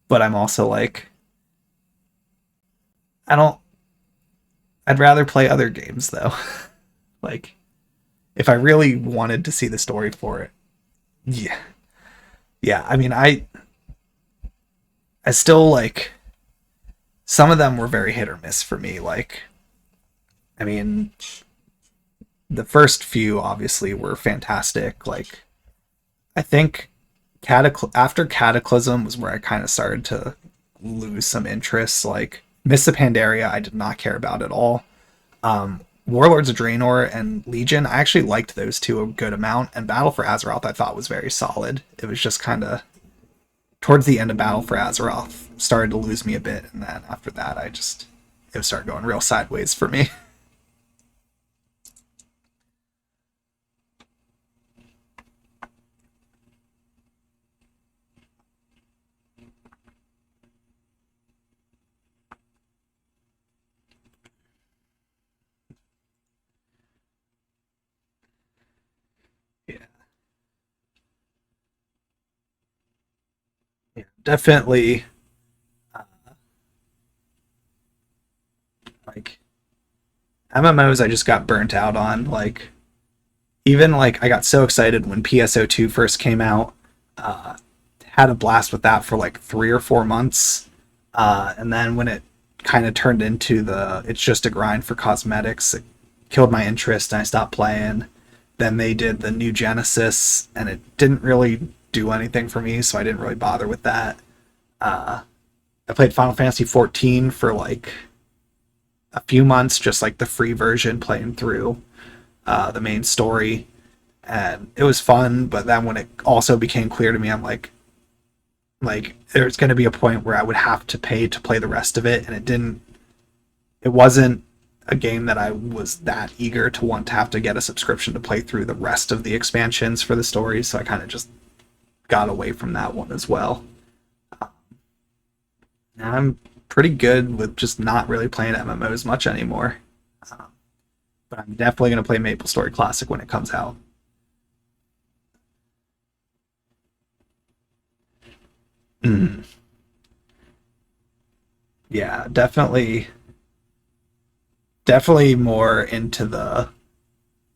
But I'm also like, I don't. I'd rather play other games though. Like, if I really wanted to see the story for it, yeah, yeah. I mean, I still like some of them were very hit or miss for me. Like, I mean, the first few obviously were fantastic. Like, I think after Cataclysm was where I kind of started to lose some interest. Like, Mists of Pandaria, I did not care about at all. Warlords of Draenor and Legion, I actually liked those two a good amount, and Battle for Azeroth I thought was very solid. It was just kind of towards the end of Battle for Azeroth started to lose me a bit, and then after that it started going real sideways for me. Yeah. Yeah, definitely. uh, like MMOs I just got burnt out on. Like, even like I got so excited when PSO2 first came out. uh had a blast with that for like 3 or 4 months. And then when it kind of turned into it's just a grind for cosmetics, it killed my interest and I stopped playing. Then they did the new Genesis and it didn't really do anything for me, so I didn't really bother with that. I played Final Fantasy 14 for like a few months, just like the free version, playing through the main story, and it was fun. But then when it also became clear to me, I'm like there's going to be a point where I would have to pay to play the rest of it, and it wasn't a game that I was that eager to want to have to get a subscription to play through the rest of the expansions for the story, so I kind of just got away from that one as well. Now I'm pretty good with just not really playing MMOs much anymore. Um, but I'm definitely going to play MapleStory Classic when it comes out. Mm. Yeah, definitely more into the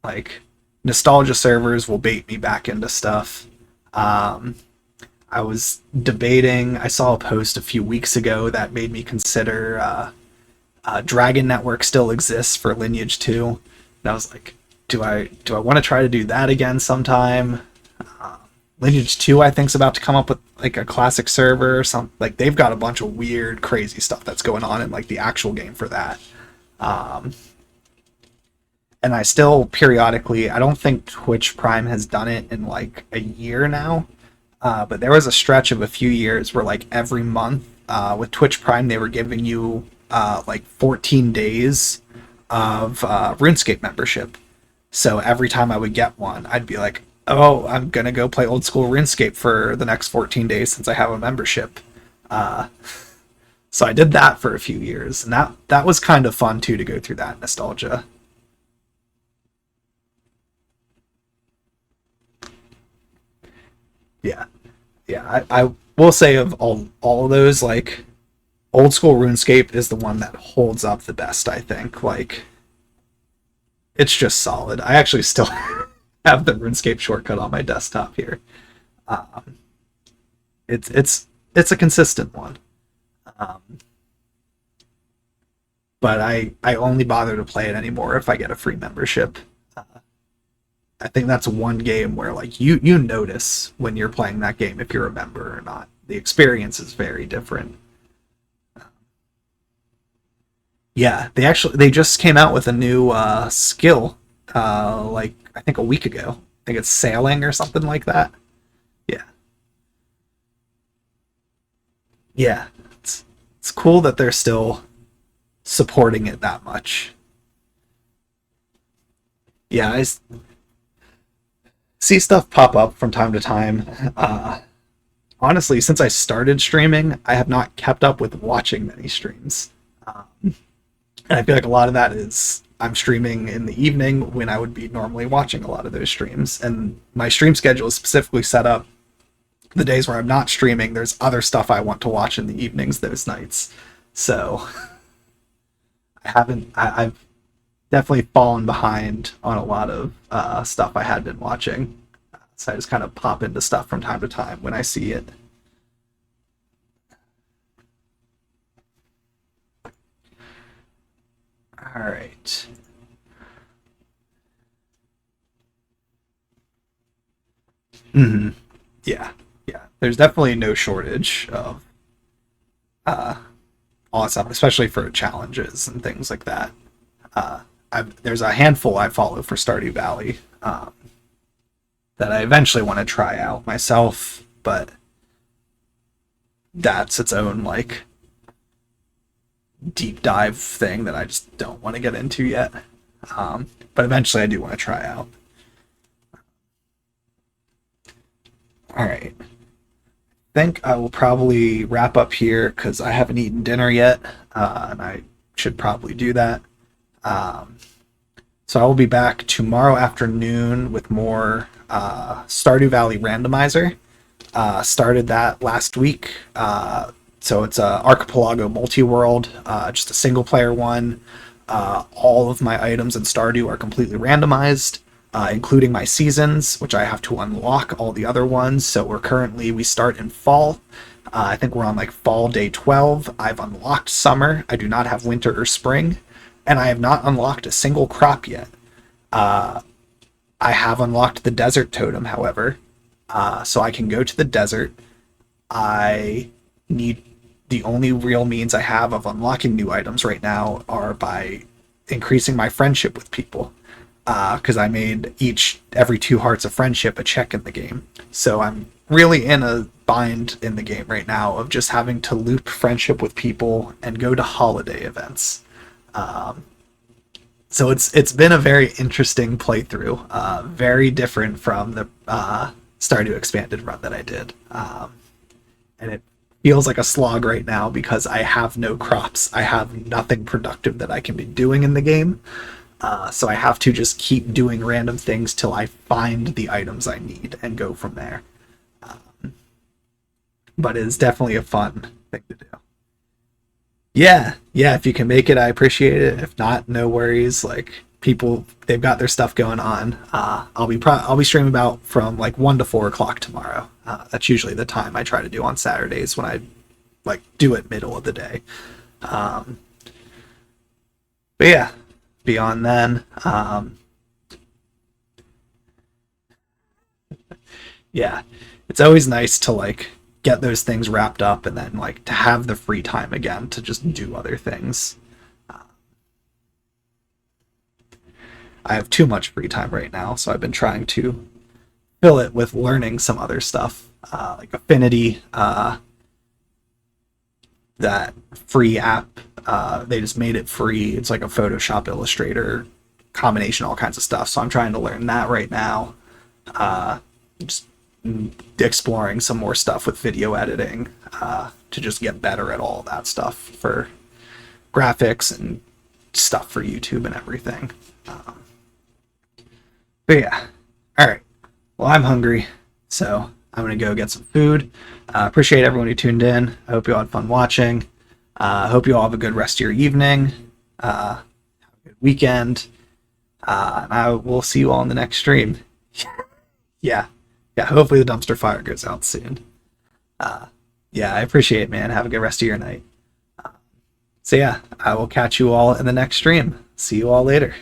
like nostalgia servers will bait me back into stuff. Um, I was debating. I saw a post a few weeks ago that made me consider Dragon Network still exists for Lineage 2. And I was like, do I want to try to do that again sometime? Uh, Lineage 2, I think, is about to come up with like a classic server or something. Like, they've got a bunch of weird, crazy stuff that's going on in like the actual game for that. Um, and I still periodically, I don't think Twitch Prime has done it in like a year now. But there was a stretch of a few years where like every month with Twitch Prime they were giving you like 14 days of RuneScape membership. So every time I would get one, I'd be like, oh, I'm gonna go play old school RuneScape for the next 14 days since I have a membership. Uh, so I did that for a few years, and that was kind of fun too, to go through that nostalgia. Yeah, yeah. I will say of all of those, like old school RuneScape is the one that holds up the best. I think like it's just solid. I actually still have the RuneScape shortcut on my desktop here. Um, it's a consistent one. Um, but I only bother to play it anymore if I get a free membership. Uh, I think that's one game where like you notice when you're playing that game if you're a member or not. The experience is very different. Yeah, they just came out with a new skill like I think a week ago. I think it's sailing or something like that. Yeah. Yeah. It's cool that they're still supporting it that much. Yeah, see stuff pop up from time to time. Honestly, since I started streaming, I have not kept up with watching many streams. And I feel like a lot of that is I'm streaming in the evening when I would be normally watching a lot of those streams. And my stream schedule is specifically set up the days where I'm not streaming, there's other stuff I want to watch in the evenings those nights. So I've definitely fallen behind on a lot of stuff I had been watching. So I just kind of pop into stuff from time to time when I see it. All right. Hmm. Yeah, yeah. There's definitely no shortage of all that stuff, especially for challenges and things like that. There's a handful I follow for Stardew Valley that I eventually want to try out myself, but that's its own like deep dive thing that I just don't want to get into yet. But eventually I do want to try out. All right. I think I will probably wrap up here because I haven't eaten dinner yet, and I should probably do that. So I will be back tomorrow afternoon with more Stardew Valley Randomizer. Started that last week. So it's a Archipelago multi-world, just a single player one. All of my items in Stardew are completely randomized, including my seasons, which I have to unlock all the other ones. So we start in fall. I think we're on like fall day 12. I've unlocked summer. I do not have winter or spring, and I have not unlocked a single crop yet. I have unlocked the desert totem, however, so I can go to the desert. I need the only real means I have of unlocking new items right now are by increasing my friendship with people, because I made every 2 hearts of friendship a check in the game. So I'm really in a bind in the game right now of just having to loop friendship with people and go to holiday events. So it's been a very interesting playthrough, very different from the Stardew Expanded run that I did, and it feels like a slog right now because I have no crops. I have nothing productive that I can be doing in the game, so I have to just keep doing random things till I find the items I need and go from there. But it's definitely a fun thing to do. Yeah, if you can make it, I appreciate it. If not, no worries. Like, people, they've got their stuff going on. I'll be streaming about from like 1 to 4 o'clock tomorrow. That's usually the time I try to do on Saturdays when I like do it middle of the day. But yeah, beyond then, yeah, it's always nice to like get those things wrapped up and then like to have the free time again to just do other things. I have too much free time right now, so I've been trying to fill it with learning some other stuff, like Affinity, that free app. They just made it free. It's like a Photoshop Illustrator combination, all kinds of stuff. So I'm trying to learn that right now. Just exploring some more stuff with video editing to just get better at all that stuff for graphics and stuff for YouTube and everything. But yeah, all right. Well, I'm hungry, so I'm gonna go get some food. Appreciate everyone who tuned in. I hope you all had fun watching. I hope you all have a good rest of your evening. Have a good weekend. And I will see you all in the next stream. Yeah, hopefully the dumpster fire goes out soon. Yeah, I appreciate it, man. Have a good rest of your night. So yeah, I will catch you all in the next stream. See you all later.